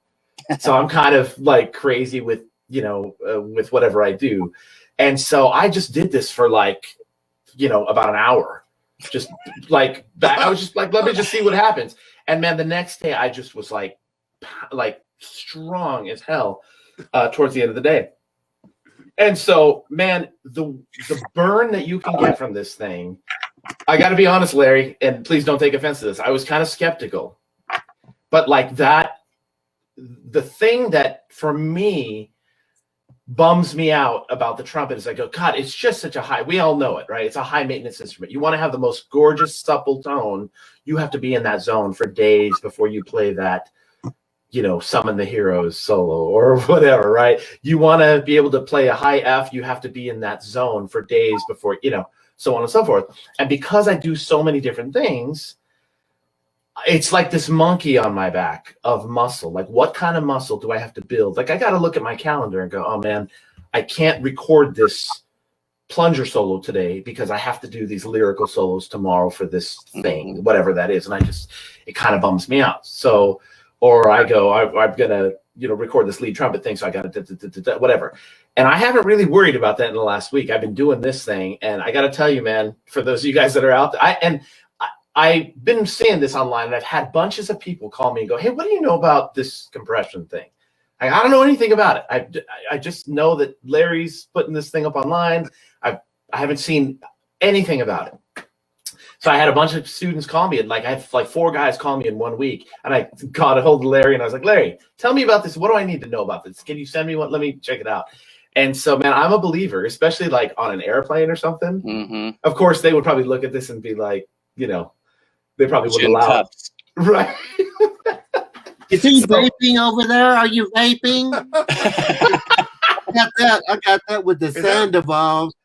[SPEAKER 2] So I'm kind of like crazy with, with whatever I do. And so I just did this for like, about an hour, just like that. I was just like, let me just see what happens. And man, the next day I just was like strong as hell towards the end of the day. And so, man, the burn that you can get from this thing, I got to be honest, Larry, and please don't take offense to this. I was kind of skeptical, but like that, the thing that for me bums me out about the trumpet is I go, God, it's just such a high, we all know it, right? It's a high maintenance instrument. You want to have the most gorgeous, supple tone. You have to be in that zone for days before you play that, Summon the Heroes solo or whatever, right? You want to be able to play a high F. You have to be in that zone for days before, so on and so forth. And because I do so many different things, it's like this monkey on my back of muscle. Like, what kind of muscle do I have to build? Like, I got to look at my calendar and go, oh man, I can't record this plunger solo today because I have to do these lyrical solos tomorrow for this thing, whatever that is. And it kind of bums me out. So, or I go, I'm going to, record this lead trumpet thing. So I got to whatever. And I haven't really worried about that in the last week. I've been doing this thing. And I got to tell you, man, for those of you guys that are out there, I've been seeing this online, and I've had bunches of people call me and go, hey, what do you know about this compression thing? I don't know anything about it. I just know that Larry's putting this thing up online. I haven't seen anything about it. So I had a bunch of students call me, and I had 4 guys call me in 1 week, and I got a hold of Larry, and I was like, Larry, tell me about this. What do I need to know about this? Can you send me one? Let me check it out. And so, man, I'm a believer, especially on an airplane or something.
[SPEAKER 4] Mm-hmm.
[SPEAKER 2] Of course, they would probably look at this and be like, they probably wouldn't allow it. Right.
[SPEAKER 3] Is he vaping over there? Are you vaping? I got that with the Sandoval's,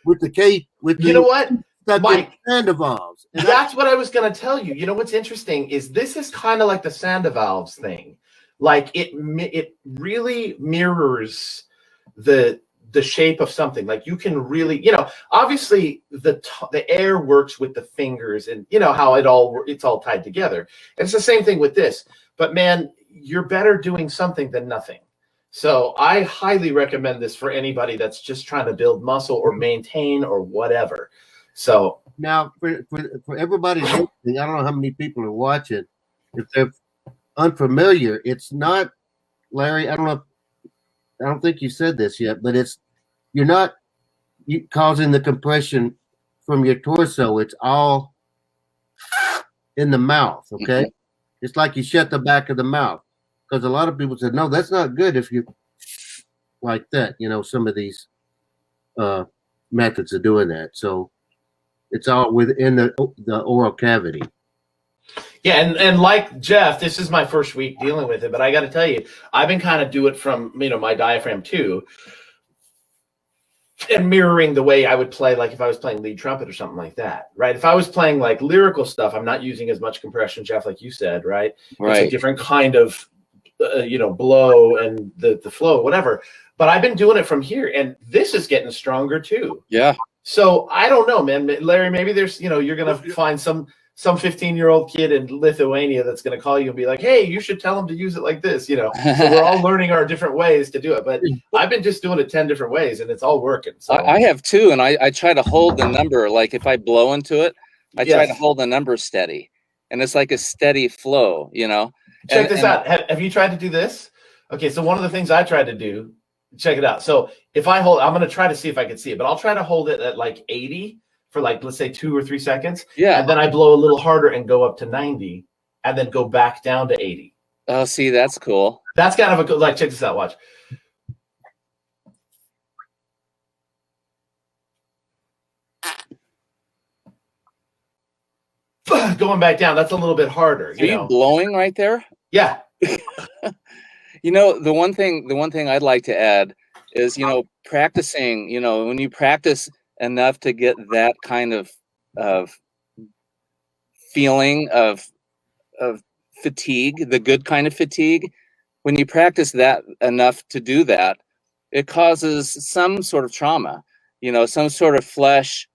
[SPEAKER 3] with the case, with
[SPEAKER 2] you know what, Mike?
[SPEAKER 3] Sandoval's.
[SPEAKER 2] That's what I was going to tell you. You know what's interesting is this is kind of like the Sandoval's thing. It really mirrors the shape of something. You can really, obviously the air works with the fingers, and how it's all tied together. And it's the same thing with this. But man, you're better doing something than nothing. So I highly recommend this for anybody that's just trying to build muscle or maintain or whatever. So
[SPEAKER 3] now for everybody listening, I don't know how many people are watching. If they're unfamiliar, it's not, Larry, I don't think you said this yet, but you're not causing the compression from your torso. It's all in the mouth, okay? Mm-hmm. It's like you shut the back of the mouth, because a lot of people said, no, that's not good if you like that, some of these methods of doing that. So it's all within the oral cavity.
[SPEAKER 2] Yeah, and like Jeff, this is my first week dealing with it, but I got to tell you, I've been kind of doing it from, my diaphragm too, and mirroring the way I would play, if I was playing lead trumpet or something like that, right? If I was playing lyrical stuff, I'm not using as much compression, Jeff, like you said, right? It's a different kind of, blow and the flow, whatever. But I've been doing it from here, and this is getting stronger too.
[SPEAKER 4] Yeah.
[SPEAKER 2] So I don't know, man. Larry, maybe there's, you're going to find some 15-year-old kid in Lithuania that's going to call you and be like, hey, you should tell him to use it like this, So we're all learning our different ways to do it. But I've been just doing it 10 different ways, and it's all working. So
[SPEAKER 4] I have too, and I try to hold the number. If I blow into it, I try to hold the number steady. And it's like a steady flow,
[SPEAKER 2] Check this out. Have you tried to do this? Okay, so one of the things I tried to do, check it out. So if I hold, I'm going to try to see if I can see it, but I'll try to hold it at 80 for let's say 2 or 3 seconds.
[SPEAKER 4] Yeah.
[SPEAKER 2] And then I blow a little harder and go up to 90 and then go back down to 80.
[SPEAKER 4] Oh, see, that's cool.
[SPEAKER 2] That's kind of a good, check this out. Watch. Going back down, that's a little bit harder.
[SPEAKER 4] Are you blowing right there?
[SPEAKER 2] Yeah.
[SPEAKER 4] The one thing I'd like to add is, practicing, when you practice enough to get that kind of feeling of fatigue, the good kind of fatigue, when you practice that enough to do that, it causes some sort of trauma, some sort of flesh,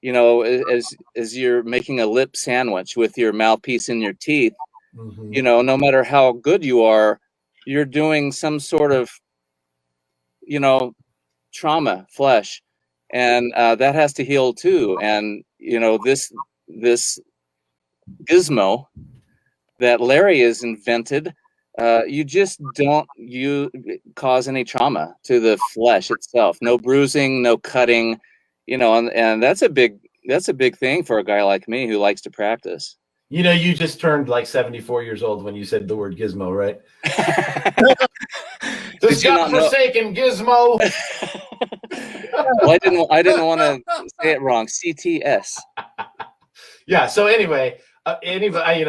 [SPEAKER 4] as you're making a lip sandwich with your mouthpiece in your teeth, no matter how good you are, you're doing some sort of, trauma, flesh. And that has to heal too. And, this gizmo that Larry has invented, you just don't cause any trauma to the flesh itself. No bruising, no cutting, and that's a big thing for a guy like me who likes to practice.
[SPEAKER 2] You just turned 74 years old when you said the word gizmo, right? This godforsaken gizmo.
[SPEAKER 4] Well, I didn't want to say it wrong. CTS.
[SPEAKER 2] Yeah. So anyway, anybody,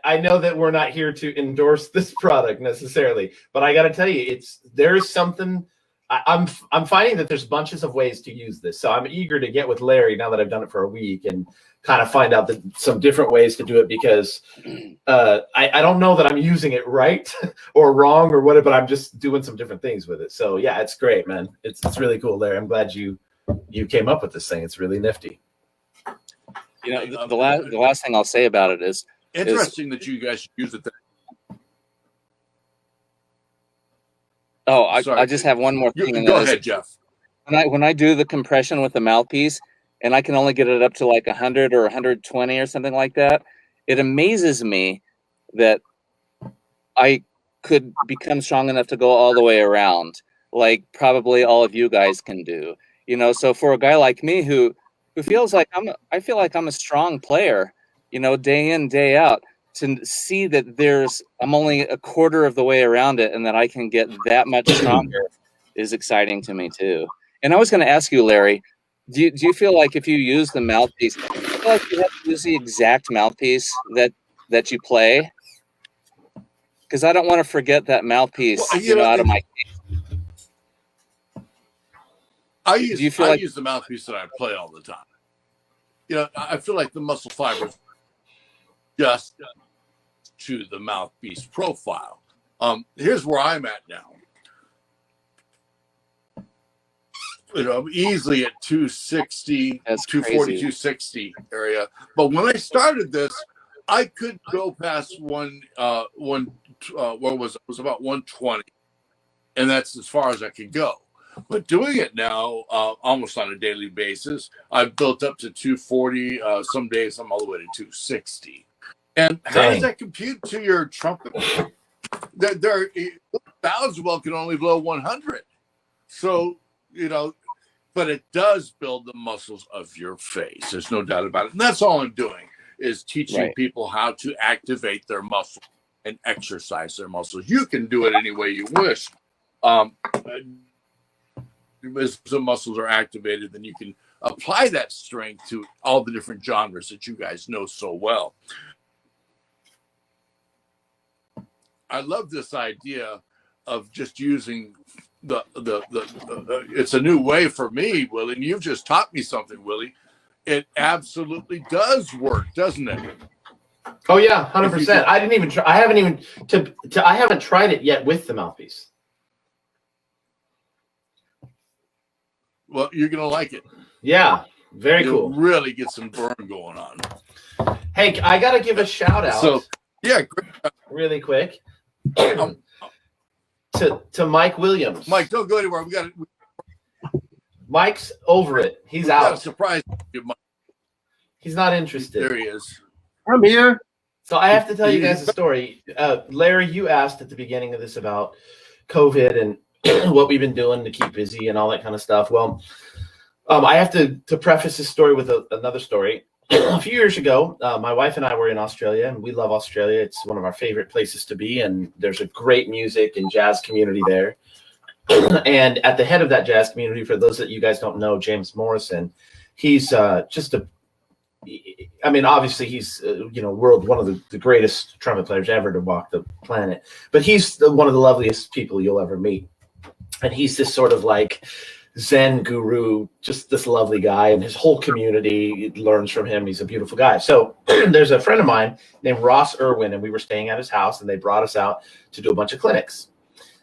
[SPEAKER 2] I know that we're not here to endorse this product necessarily, but I got to tell you, there's something. I'm finding that there's bunches of ways to use this. So I'm eager to get with Larry now that I've done it for a week and kind of find out some different ways to do it, because I don't know that I'm using it right or wrong or whatever, but I'm just doing some different things with it. So yeah, it's great, man. It's really cool, Larry. I'm glad you you came up with this thing. It's really nifty.
[SPEAKER 4] You know, the last thing I'll say about it is
[SPEAKER 1] interesting that you guys use it.
[SPEAKER 4] I just have one more thing.
[SPEAKER 1] Go ahead, Jeff.
[SPEAKER 4] When I do the compression with the mouthpiece, and I can only get it up to like 100 or 120 or something like that, it amazes me that I could become strong enough to go all the way around, like probably all of you guys can do. You know, so for a guy like me who feels like I feel like I'm a strong player, you know, day in, day out, to see that I'm only a quarter of the way around it and that I can get that much stronger is exciting to me too. And I was going to ask you, Larry, do you feel like if you use the mouthpiece, do you feel like you have to use the exact mouthpiece that you play? Because I don't want to forget that mouthpiece, out of my case.
[SPEAKER 1] I use the mouthpiece that I play all the time. You know, I feel like the muscle fibers just to the mouthpiece profile. Here's where I'm at now. You know, I'm easily at 260,
[SPEAKER 4] That's
[SPEAKER 1] 240,
[SPEAKER 4] crazy.
[SPEAKER 1] 260 area. But when I started this, I could go past what was it? About 120, and that's as far as I could go. But doing it now, almost on a daily basis, I've built up to 240. Some days I'm all the way to 260. And how does that compute to your trumpet? Bowswell can only blow 100. So, you know, but it does build the muscles of your face. There's no doubt about it. And that's all I'm doing is teaching people how to activate their muscles and exercise their muscles. You can do it any way you wish. As the muscles are activated, then you can apply that strength to all the different genres that you guys know so well. I love this idea of just using the it's a new way for me, Willie, and you've just taught me something, Willie. It absolutely does work, doesn't it?
[SPEAKER 2] Oh yeah, 100%. I didn't even try. I haven't tried it yet with the mouthpiece.
[SPEAKER 1] Well, you're gonna like it.
[SPEAKER 2] Yeah, very cool.
[SPEAKER 1] Really get some burn going on.
[SPEAKER 2] Hey, I gotta give a shout out.
[SPEAKER 1] So yeah, great.
[SPEAKER 2] Really quick to Mike Williams.
[SPEAKER 1] Mike, don't go anywhere. We got it.
[SPEAKER 2] Mike's over it. He's
[SPEAKER 1] Got a
[SPEAKER 2] out.
[SPEAKER 1] surprise. Mike.
[SPEAKER 2] He's not interested.
[SPEAKER 1] There he is.
[SPEAKER 3] I'm here.
[SPEAKER 2] So I have to tell you guys a story. Larry, you asked at the beginning of this about COVID and what we've been doing to keep busy and all that kind of stuff. Well, I have to preface this story with another story. A few years ago, my wife and I were in Australia, and we love Australia. It's one of our favorite places to be, and there's a great music and jazz community there. And at the head of that jazz community, for those that you guys don't know, James Morrison, he's obviously he's one of the greatest trumpet players ever to walk the planet. But he's one of the loveliest people you'll ever meet, and he's this sort of like Zen guru, just this lovely guy, and his whole community learns from him. He's a beautiful guy. So there's a friend of mine named Ross Irwin, and we were staying at his house, and they brought us out to do a bunch of clinics.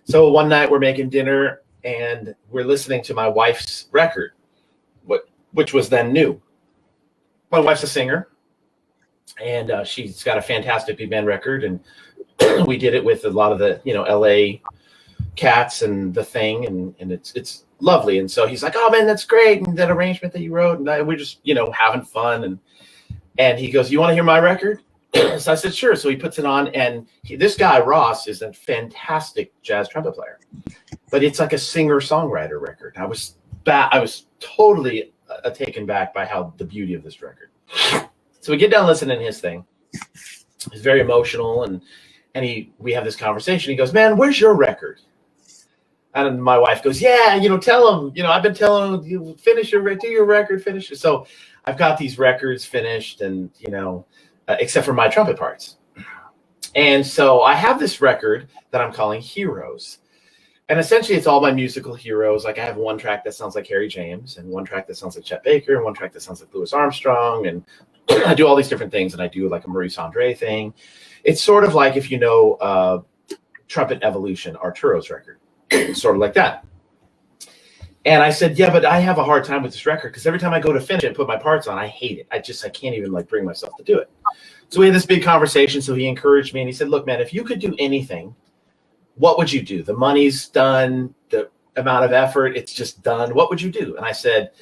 [SPEAKER 2] So one night we're making dinner, and we're listening to my wife's record, which was then new. My wife's a singer, and she's got a fantastic big band record, and we did it with a lot of the LA cats and the thing, and it's lovely. And so he's like, "Oh man, that's great!" And that arrangement that you wrote, and we're just having fun. And he goes, "You want to hear my record?" So I said, "Sure." So he puts it on, and this guy Ross is a fantastic jazz trumpet player, but it's like a singer-songwriter record. I was totally taken back by the beauty of this record. So we get down listening to his thing. He's very emotional, and we have this conversation. He goes, "Man, where's your record?" And my wife goes, "Yeah, tell him, I've been telling him, you finish do your record, finish it." So I've got these records finished, and except for my trumpet parts. And so I have this record that I'm calling Heroes. And essentially it's all my musical heroes. Like I have one track that sounds like Harry James, and one track that sounds like Chet Baker, and one track that sounds like Louis Armstrong. And I do all these different things, and I do like a Maurice Andre thing. It's sort of like if Trumpet Evolution, Arturo's record. It's sort of like that. And I said, yeah, but I have a hard time with this record because every time I go to finish it and put my parts on, I hate it. I can't even like bring myself to do it. So we had this big conversation. So he encouraged me and he said, look, man, if you could do anything, what would you do? The money's done, the amount of effort, it's just done. What would you do? And I said,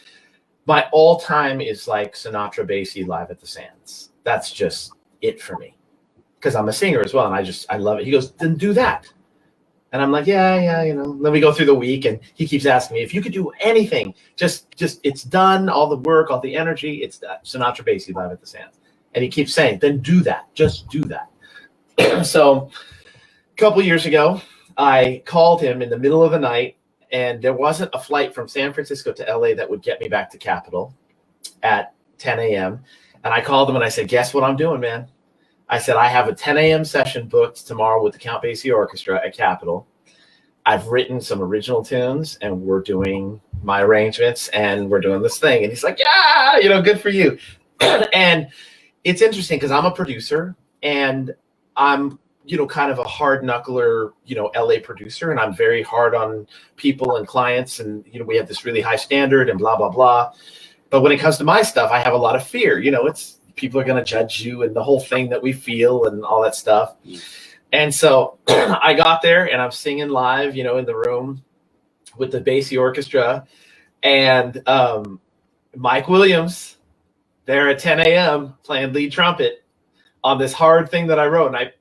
[SPEAKER 2] my all time is like Sinatra Basie Live at the Sands. That's just it for me. Because I'm a singer as well. And I love it. He goes, then do that. And I'm like, yeah, you know. Then we go through the week and he keeps asking me, if you could do anything, just it's done, all the work, all the energy, it's done. Sinatra Basie Live at the Sands. And he keeps saying, then do that. Just do that. So a couple years ago, I called him in the middle of the night, and there wasn't a flight from San Francisco to LA that would get me back to Capitol at 10 a.m. And I called him and I said, guess what I'm doing, man? I said, I have a 10 a.m. session booked tomorrow with the Count Basie Orchestra at Capitol. I've written some original tunes and we're doing my arrangements and we're doing this thing. And he's like, yeah, you know, good for you. And it's interesting because I'm a producer and I'm, you know, kind of a hard knuckler, you know, LA producer. And I'm very hard on people and clients. And, you know, we have this really high standard and blah, blah, blah. But when it comes to my stuff, I have a lot of fear. You know, it's people are going to judge you and the whole thing that we feel and all that stuff. And so I got there and I'm singing live, you know, in the room with the Basie Orchestra and Mike Williams there at 10 a.m. playing lead trumpet on this hard thing that I wrote. And I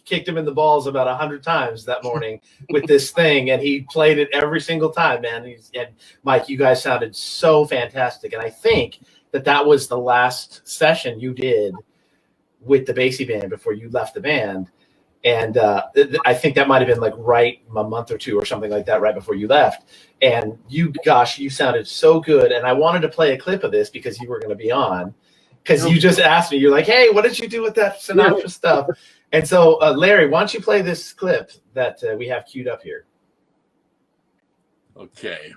[SPEAKER 2] kicked him in the balls about 100 times that morning with this thing. And he played it every single time, man. And Mike, you guys sounded so fantastic. And I think that was the last session you did with the Basie band before you left the band. And I think that might've been like right a month or two or something like that, right before you left. And you sounded so good. And I wanted to play a clip of this because you were going to be on. Because you just asked me, you're like, hey, what did you do with that Sinatra stuff? And so, Larry, why don't you play this clip that we have queued up here?
[SPEAKER 1] Okay.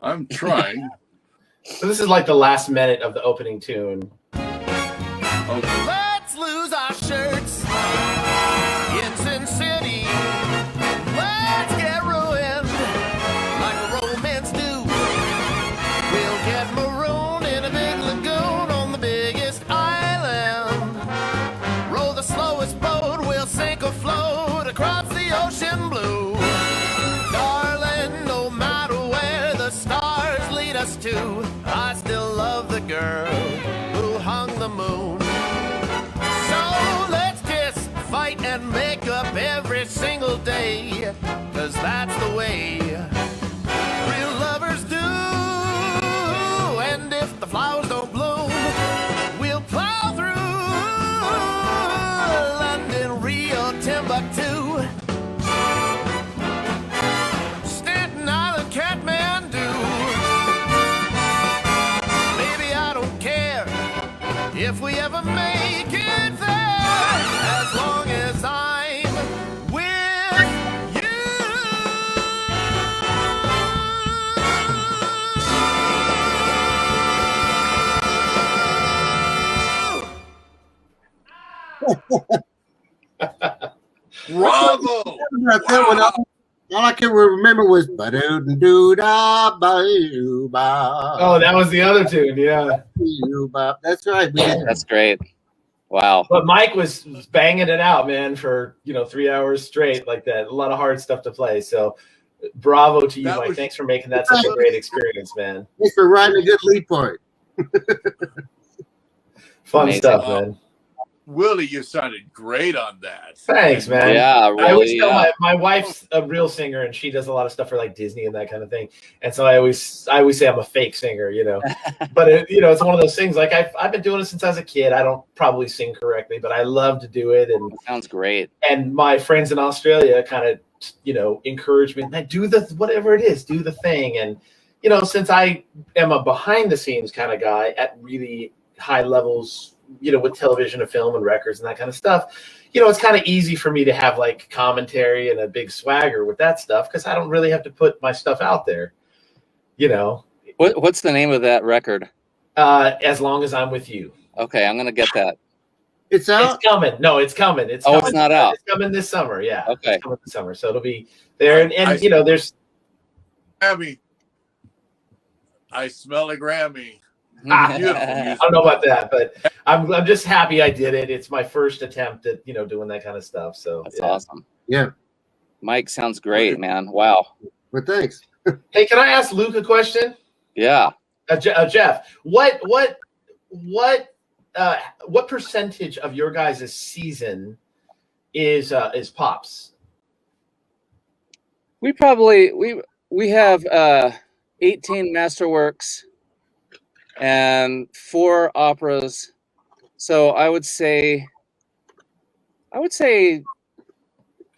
[SPEAKER 1] I'm trying.
[SPEAKER 2] So this is like the last minute of the opening tune.
[SPEAKER 1] Okay.
[SPEAKER 5] Let's lose our shirts in Sin City. Let's get ruined like a romance do. We'll get marooned in a big lagoon on the biggest island. Row the slowest boat, we'll sink or float across the ocean blue. Darling, no matter where the stars lead us to, I still love the girl who hung the moon. So let's kiss, fight, and make up every single day, 'cause that's the way real lovers do. And if the flowers don't bloom, we'll plow through London, Rio, Timbuktu, Staten Island, Kathmandu. Baby, I don't care if we ever make it there, as long as I'm with you.
[SPEAKER 1] Bravo.
[SPEAKER 3] That one, all I can remember was ba-do-do-da, ba-do-ba.
[SPEAKER 2] Oh, that was the other tune, yeah.
[SPEAKER 3] That's right. We did.
[SPEAKER 4] That's great. Wow.
[SPEAKER 2] But Mike was banging it out, man, for 3 hours straight like that. A lot of hard stuff to play. So bravo to you, Mike. Thanks for making that such a great experience, man.
[SPEAKER 3] Thanks for writing a good lead part.
[SPEAKER 2] Fun
[SPEAKER 4] Amazing.
[SPEAKER 2] stuff, man.
[SPEAKER 1] Willie, you sounded great on that.
[SPEAKER 2] Thanks, man.
[SPEAKER 4] Yeah,
[SPEAKER 2] I always
[SPEAKER 4] really.
[SPEAKER 2] tell my wife's a real singer, and she does a lot of stuff for like Disney and that kind of thing. And so I always say I'm a fake singer, But it's one of those things. Like I've been doing it since I was a kid. I don't probably sing correctly, but I love to do it. And
[SPEAKER 4] Sounds great.
[SPEAKER 2] And my friends in Australia kind of encourage me, man, do whatever it is, do the thing. And since I am a behind the scenes kind of guy at really high levels, with television and film and records and that kind of stuff, it's kind of easy for me to have like commentary and a big swagger with that stuff because I don't really have to put my stuff out there,
[SPEAKER 4] What's the name of that record?
[SPEAKER 2] As Long as I'm With You.
[SPEAKER 4] Okay, I'm gonna get that.
[SPEAKER 3] It's out.
[SPEAKER 2] It's coming. No, it's coming. It's
[SPEAKER 4] Oh,
[SPEAKER 2] coming.
[SPEAKER 4] it's not out.
[SPEAKER 2] It's coming this summer. Yeah.
[SPEAKER 4] Okay.
[SPEAKER 2] It's coming this summer. So it'll be there. And there's
[SPEAKER 1] Abby, I smell a Grammy.
[SPEAKER 2] I
[SPEAKER 1] Beautiful music.
[SPEAKER 2] don't know about that, but I'm just happy I did it. It's my first attempt at doing that kind of stuff. So
[SPEAKER 4] That's awesome.
[SPEAKER 3] Yeah.
[SPEAKER 4] Mike sounds great, man. Wow.
[SPEAKER 3] Well, thanks.
[SPEAKER 2] Hey, can I ask Luke a question?
[SPEAKER 4] Yeah.
[SPEAKER 2] Jeff, what percentage of your guys' season is pops?
[SPEAKER 4] We have 18 masterworks and 4 operas. So I would say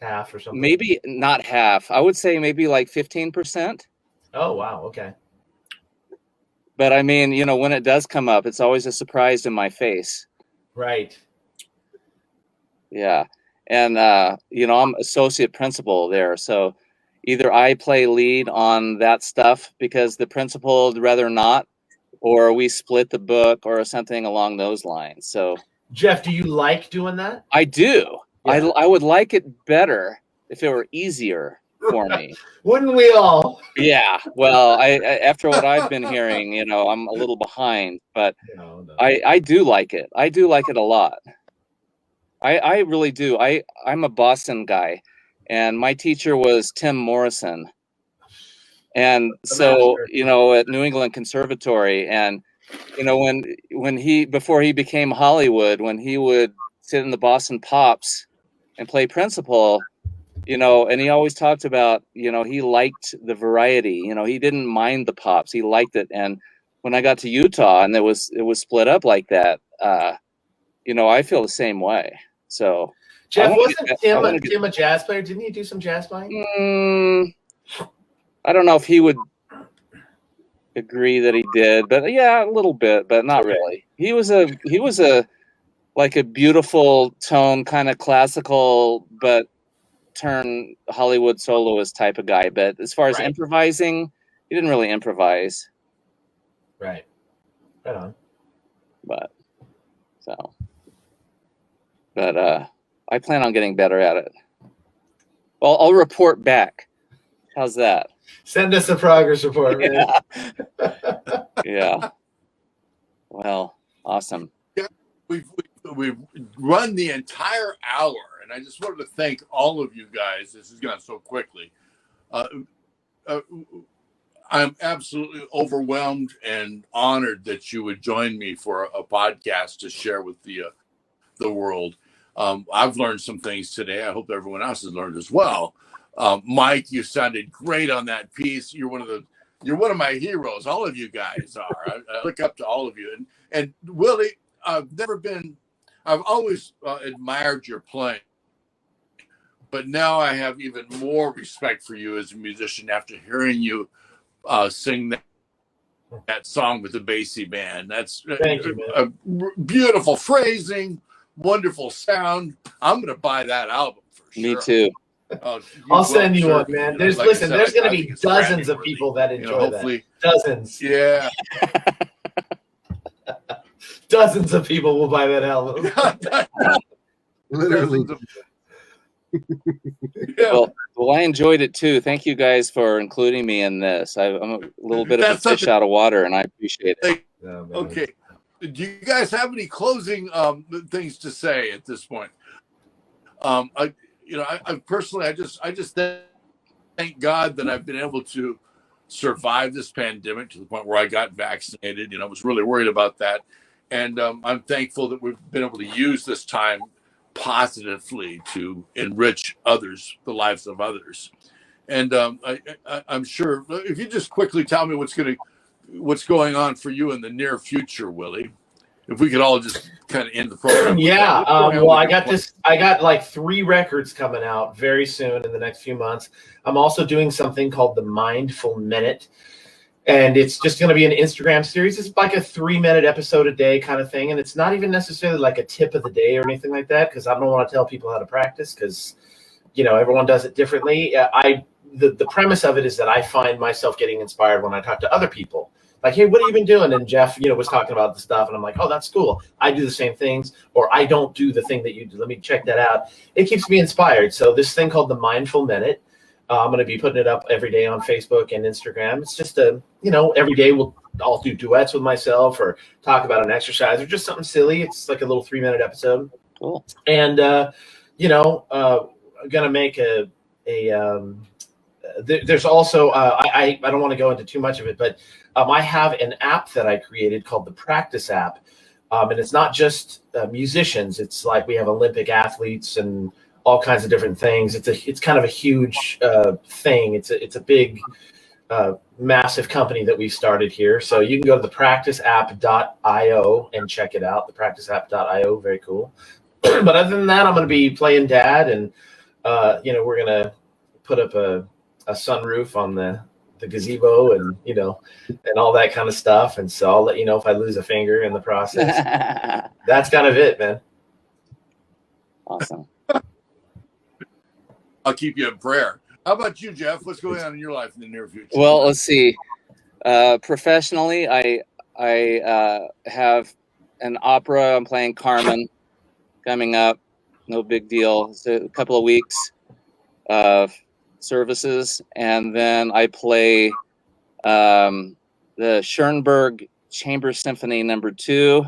[SPEAKER 2] Half or something.
[SPEAKER 4] maybe not half. I would say maybe like 15%.
[SPEAKER 2] Oh wow, okay.
[SPEAKER 4] But I mean, when it does come up, it's always a surprise in my face.
[SPEAKER 2] Right.
[SPEAKER 4] Yeah. And I'm associate principal there. So either I play lead on that stuff because the principal would rather not, or we split the book or something along those lines. So
[SPEAKER 2] Jeff, do you like doing that?
[SPEAKER 4] I do.
[SPEAKER 2] Yeah.
[SPEAKER 4] I would like it better if it were easier for me.
[SPEAKER 2] Wouldn't we all?
[SPEAKER 4] Yeah. Well, I after what I've been hearing, I'm a little behind, but
[SPEAKER 2] No.
[SPEAKER 4] I do like it. I do like it a lot. I really do. I'm a Boston guy, and my teacher was Tim Morrison. And so, at New England Conservatory, and when before he became Hollywood, when he would sit in the Boston Pops and play principal, and he always talked about, he liked the variety. He didn't mind the pops. He liked it. And when I got to Utah and it was split up like that, I feel the same way. So
[SPEAKER 2] Jeff, wasn't Tim a jazz player? Didn't he do some jazz playing?
[SPEAKER 4] I don't know if he would agree that he did, but yeah, a little bit, but not really. He was a like a beautiful tone, kind of classical, but turn Hollywood soloist type of guy. But as far as improvising, he didn't really improvise.
[SPEAKER 2] Right. Right on.
[SPEAKER 4] But I plan on getting better at it. Well, I'll report back. How's that?
[SPEAKER 2] Send us a progress report, man.
[SPEAKER 4] Yeah. Well, awesome.
[SPEAKER 1] Yeah, we've run the entire hour, and I just wanted to thank all of you guys. This has gone so quickly. I'm absolutely overwhelmed and honored that you would join me for a podcast to share with the world. I've learned some things today. I hope everyone else has learned as well. Mike, you sounded great on that piece. You're one of my heroes. All of you guys are. I look up to all of you. And Willie, I've always admired your playing, but now I have even more respect for you as a musician after hearing you sing that song with the Basie band. That's a beautiful phrasing, wonderful sound. I'm going to buy that album for sure.
[SPEAKER 4] Me too.
[SPEAKER 2] I'll send you one, man. There's going to be dozens of people that enjoy that. Dozens.
[SPEAKER 1] Yeah.
[SPEAKER 2] Dozens of people will buy that album.
[SPEAKER 3] Literally.
[SPEAKER 1] Yeah.
[SPEAKER 4] Well, I enjoyed it too. Thank you guys for including me in this. I'm a little bit of a fish out of water, and I apprionate it.
[SPEAKER 1] Okay. Do you guys have any closing things to say at this point? I personally, I just thank God that I've been able to survive this pandemic to the point where I got vaccinated. I was really worried about that. And I'm thankful that we've been able to use this time positively to enrich others, the lives of others. And I'm sure if you just quickly tell me what's going on for you in the near future, Willie, if we could all just kind of end the program.
[SPEAKER 2] Yeah. Well, I got like 3 records coming out very soon in the next few months. I'm also doing something called the Mindful Minute. And it's just going to be an Instagram series. It's like a 3-minute episode a day kind of thing. And it's not even necessarily like a tip of the day or anything like that, because I don't want to tell people how to practice, because, everyone does it differently. The premise of it is that I find myself getting inspired when I talk to other people. Like, hey, what have you been doing? And Jeff, was talking about the stuff. And I'm like, oh, that's cool. I do the same things, or I don't do the thing that you do. Let me check that out. It keeps me inspired. So this thing called the Mindful Minute, I'm going to be putting it up every day on Facebook and Instagram. It's just every day we'll I'll do duets with myself or talk about an exercise or just something silly. It's like a little 3-minute episode.
[SPEAKER 4] Cool.
[SPEAKER 2] And I'm gonna make there's also I don't want to go into too much of it, but I have an app that I created called the Practice app, and it's not just musicians. It's like we have Olympic athletes and all kinds of different things. It's kind of a huge thing. It's a big massive company that we started here. So you can go to thepracticeapp.io and check it out. Thepracticeapp.io, very cool. But other than that, I'm going to be playing dad, and we're going to put up a sunroof on the gazebo and all that kind of stuff. And so I'll let you know if I lose a finger in the process. That's kind of it, man.
[SPEAKER 4] Awesome.
[SPEAKER 1] I'll keep you in prayer. How about you, Jeff? What's going on in your life in the near future?
[SPEAKER 4] Well, let's see. Professionally, I have an opera. I'm playing Carmen coming up. No big deal. It's a couple of weeks of services, and then I play the Schoenberg Chamber Symphony No. 2,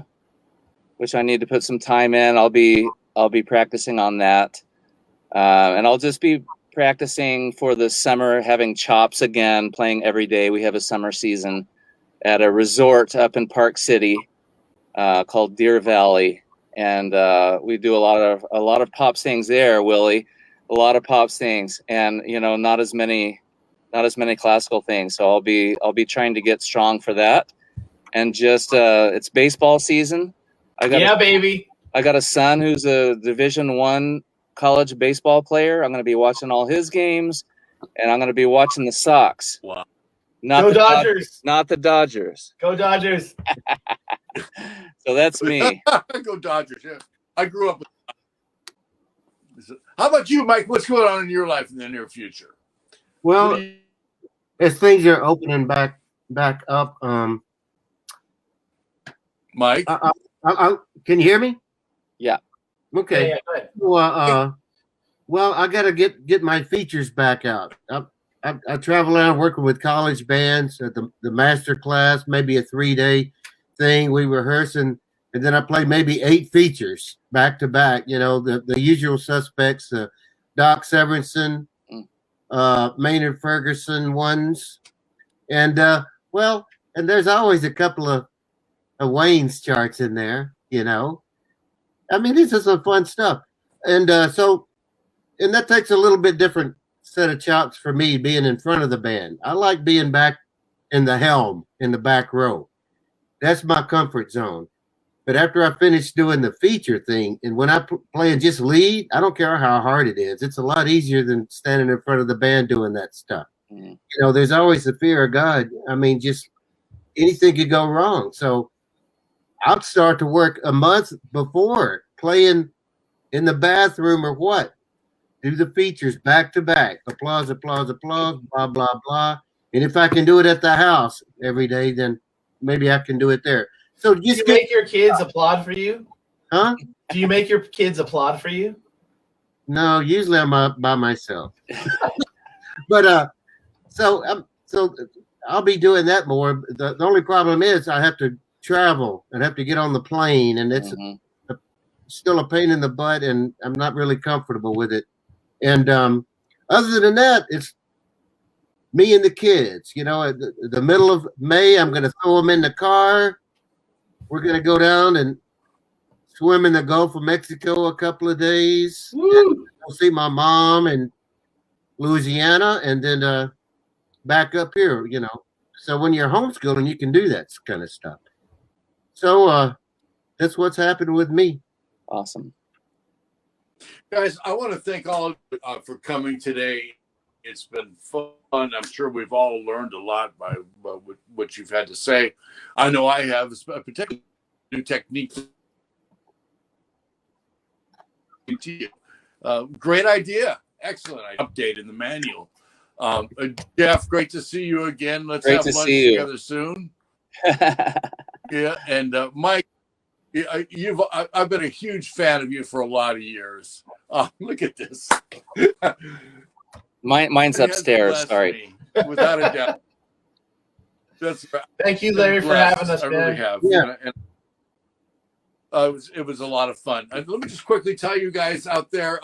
[SPEAKER 4] which I need to put some time in. I'll be practicing on that, and I'll just be practicing for the summer, having chops again, playing every day. We have a summer season at a resort up in Park City called Deer Valley, and we do a lot of pop sings there, Willie. A lot of pop sings, and not as many classical things. So I'll be trying to get strong for that, and just it's baseball season.
[SPEAKER 2] Baby.
[SPEAKER 4] I got a son who's a Division I college baseball player. I'm going to be watching all his games, and I'm going to be watching the Sox.
[SPEAKER 1] Wow.
[SPEAKER 2] Go Dodgers.
[SPEAKER 4] Not the Dodgers.
[SPEAKER 2] Go Dodgers.
[SPEAKER 4] So that's me.
[SPEAKER 1] Go Dodgers. Yeah. I grew up with. How about you, Mike? What's going on in your life in the near future?
[SPEAKER 3] Well, as things are opening back up,
[SPEAKER 1] Mike?
[SPEAKER 3] Can you hear me?
[SPEAKER 4] Yeah.
[SPEAKER 3] Okay.
[SPEAKER 2] Yeah, go ahead.
[SPEAKER 3] Well, I got to get my features back out. I travel around working with college bands at the master class, maybe a 3-day thing. We rehearse, and then I play maybe 8 features back to back. The usual suspects, Doc Severinsen, Maynard Ferguson ones, and and there's always a couple of Wayne's charts in there. I mean, this is some fun stuff, and that takes a little bit different set of chops for me being in front of the band. I like being back in the helm in the back row. That's my comfort zone. But after I finish doing the feature thing, and when I play and just lead, I don't care how hard it is. It's a lot easier than standing in front of the band doing that stuff.
[SPEAKER 4] Mm-hmm.
[SPEAKER 3] There's always the fear of God. I mean, just anything could go wrong. So I'll start to work a month before playing in the bathroom or what. Do the features back to back. Applause, applause, applause, blah, blah, blah. And if I can do it at the house every day, then maybe I can do it there. So
[SPEAKER 2] do you make your kids applaud for you?
[SPEAKER 3] Huh?
[SPEAKER 2] Do you make your kids applaud for you?
[SPEAKER 3] No, usually I'm by myself. But so I'll be doing that more. The only problem is I have to travel and have to get on the plane, and it's still a pain in the butt, and I'm not really comfortable with it. And other than that, it's me and the kids. At the middle of May, I'm going to throw them in the car. We're going to go down and swim in the Gulf of Mexico a couple of days. I'll see my mom in Louisiana, and then back up here, So when you're homeschooling, you can do that kind of stuff. So that's what's happened with me.
[SPEAKER 4] Awesome.
[SPEAKER 1] Guys, I want to thank all of you for coming today. It's been fun. I'm sure we've all learned a lot by what you've had to say. I know I have, a particular new technique. Great idea. Excellent update in the manual. Jeff, great to see you again. Let's
[SPEAKER 4] Great
[SPEAKER 1] have
[SPEAKER 4] to
[SPEAKER 1] lunch
[SPEAKER 4] see you.
[SPEAKER 1] together soon. Yeah, and Mike, I've been a huge fan of you for a lot of years. Look at this.
[SPEAKER 4] Mine's
[SPEAKER 1] He has
[SPEAKER 4] upstairs.
[SPEAKER 1] blessed
[SPEAKER 4] Sorry.
[SPEAKER 1] me, without a doubt. That's right.
[SPEAKER 2] Thank you, Larry, for having us,
[SPEAKER 1] I
[SPEAKER 2] man.
[SPEAKER 1] really have.
[SPEAKER 3] Yeah.
[SPEAKER 1] And it was a lot of fun. And let me just quickly tell you guys out there,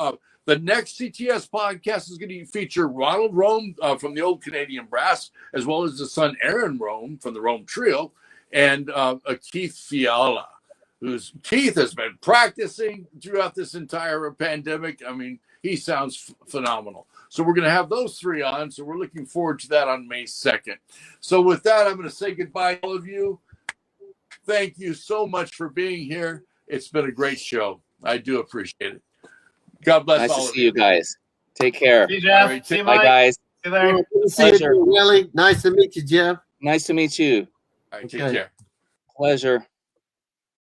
[SPEAKER 1] the next CTS podcast is going to feature Ronald Rome from the Old Canadian Brass, as well as his son Aaron Rome from the Rome Trio, and Keith Fiala, Keith has been practicing throughout this entire pandemic. I mean, he sounds phenomenal. So we're going to have those three on. So we're looking forward to that on May 2nd. So with that, I'm going to say goodbye to all of you. Thank you so much for being here. It's been a great show. I do appreciate it. God bless
[SPEAKER 4] Nice
[SPEAKER 1] all
[SPEAKER 4] to
[SPEAKER 1] of
[SPEAKER 4] see you guys. Take care.
[SPEAKER 2] See you, Jeff.
[SPEAKER 1] All right,
[SPEAKER 2] See you,
[SPEAKER 4] Bye,
[SPEAKER 2] Mike.
[SPEAKER 4] guys.
[SPEAKER 2] See you, Larry.
[SPEAKER 3] Good to see
[SPEAKER 4] Pleasure.
[SPEAKER 3] you, Willie. Nice to meet you, Jeff.
[SPEAKER 4] Nice to meet you.
[SPEAKER 1] All right, take
[SPEAKER 3] Okay.
[SPEAKER 1] care.
[SPEAKER 4] Pleasure.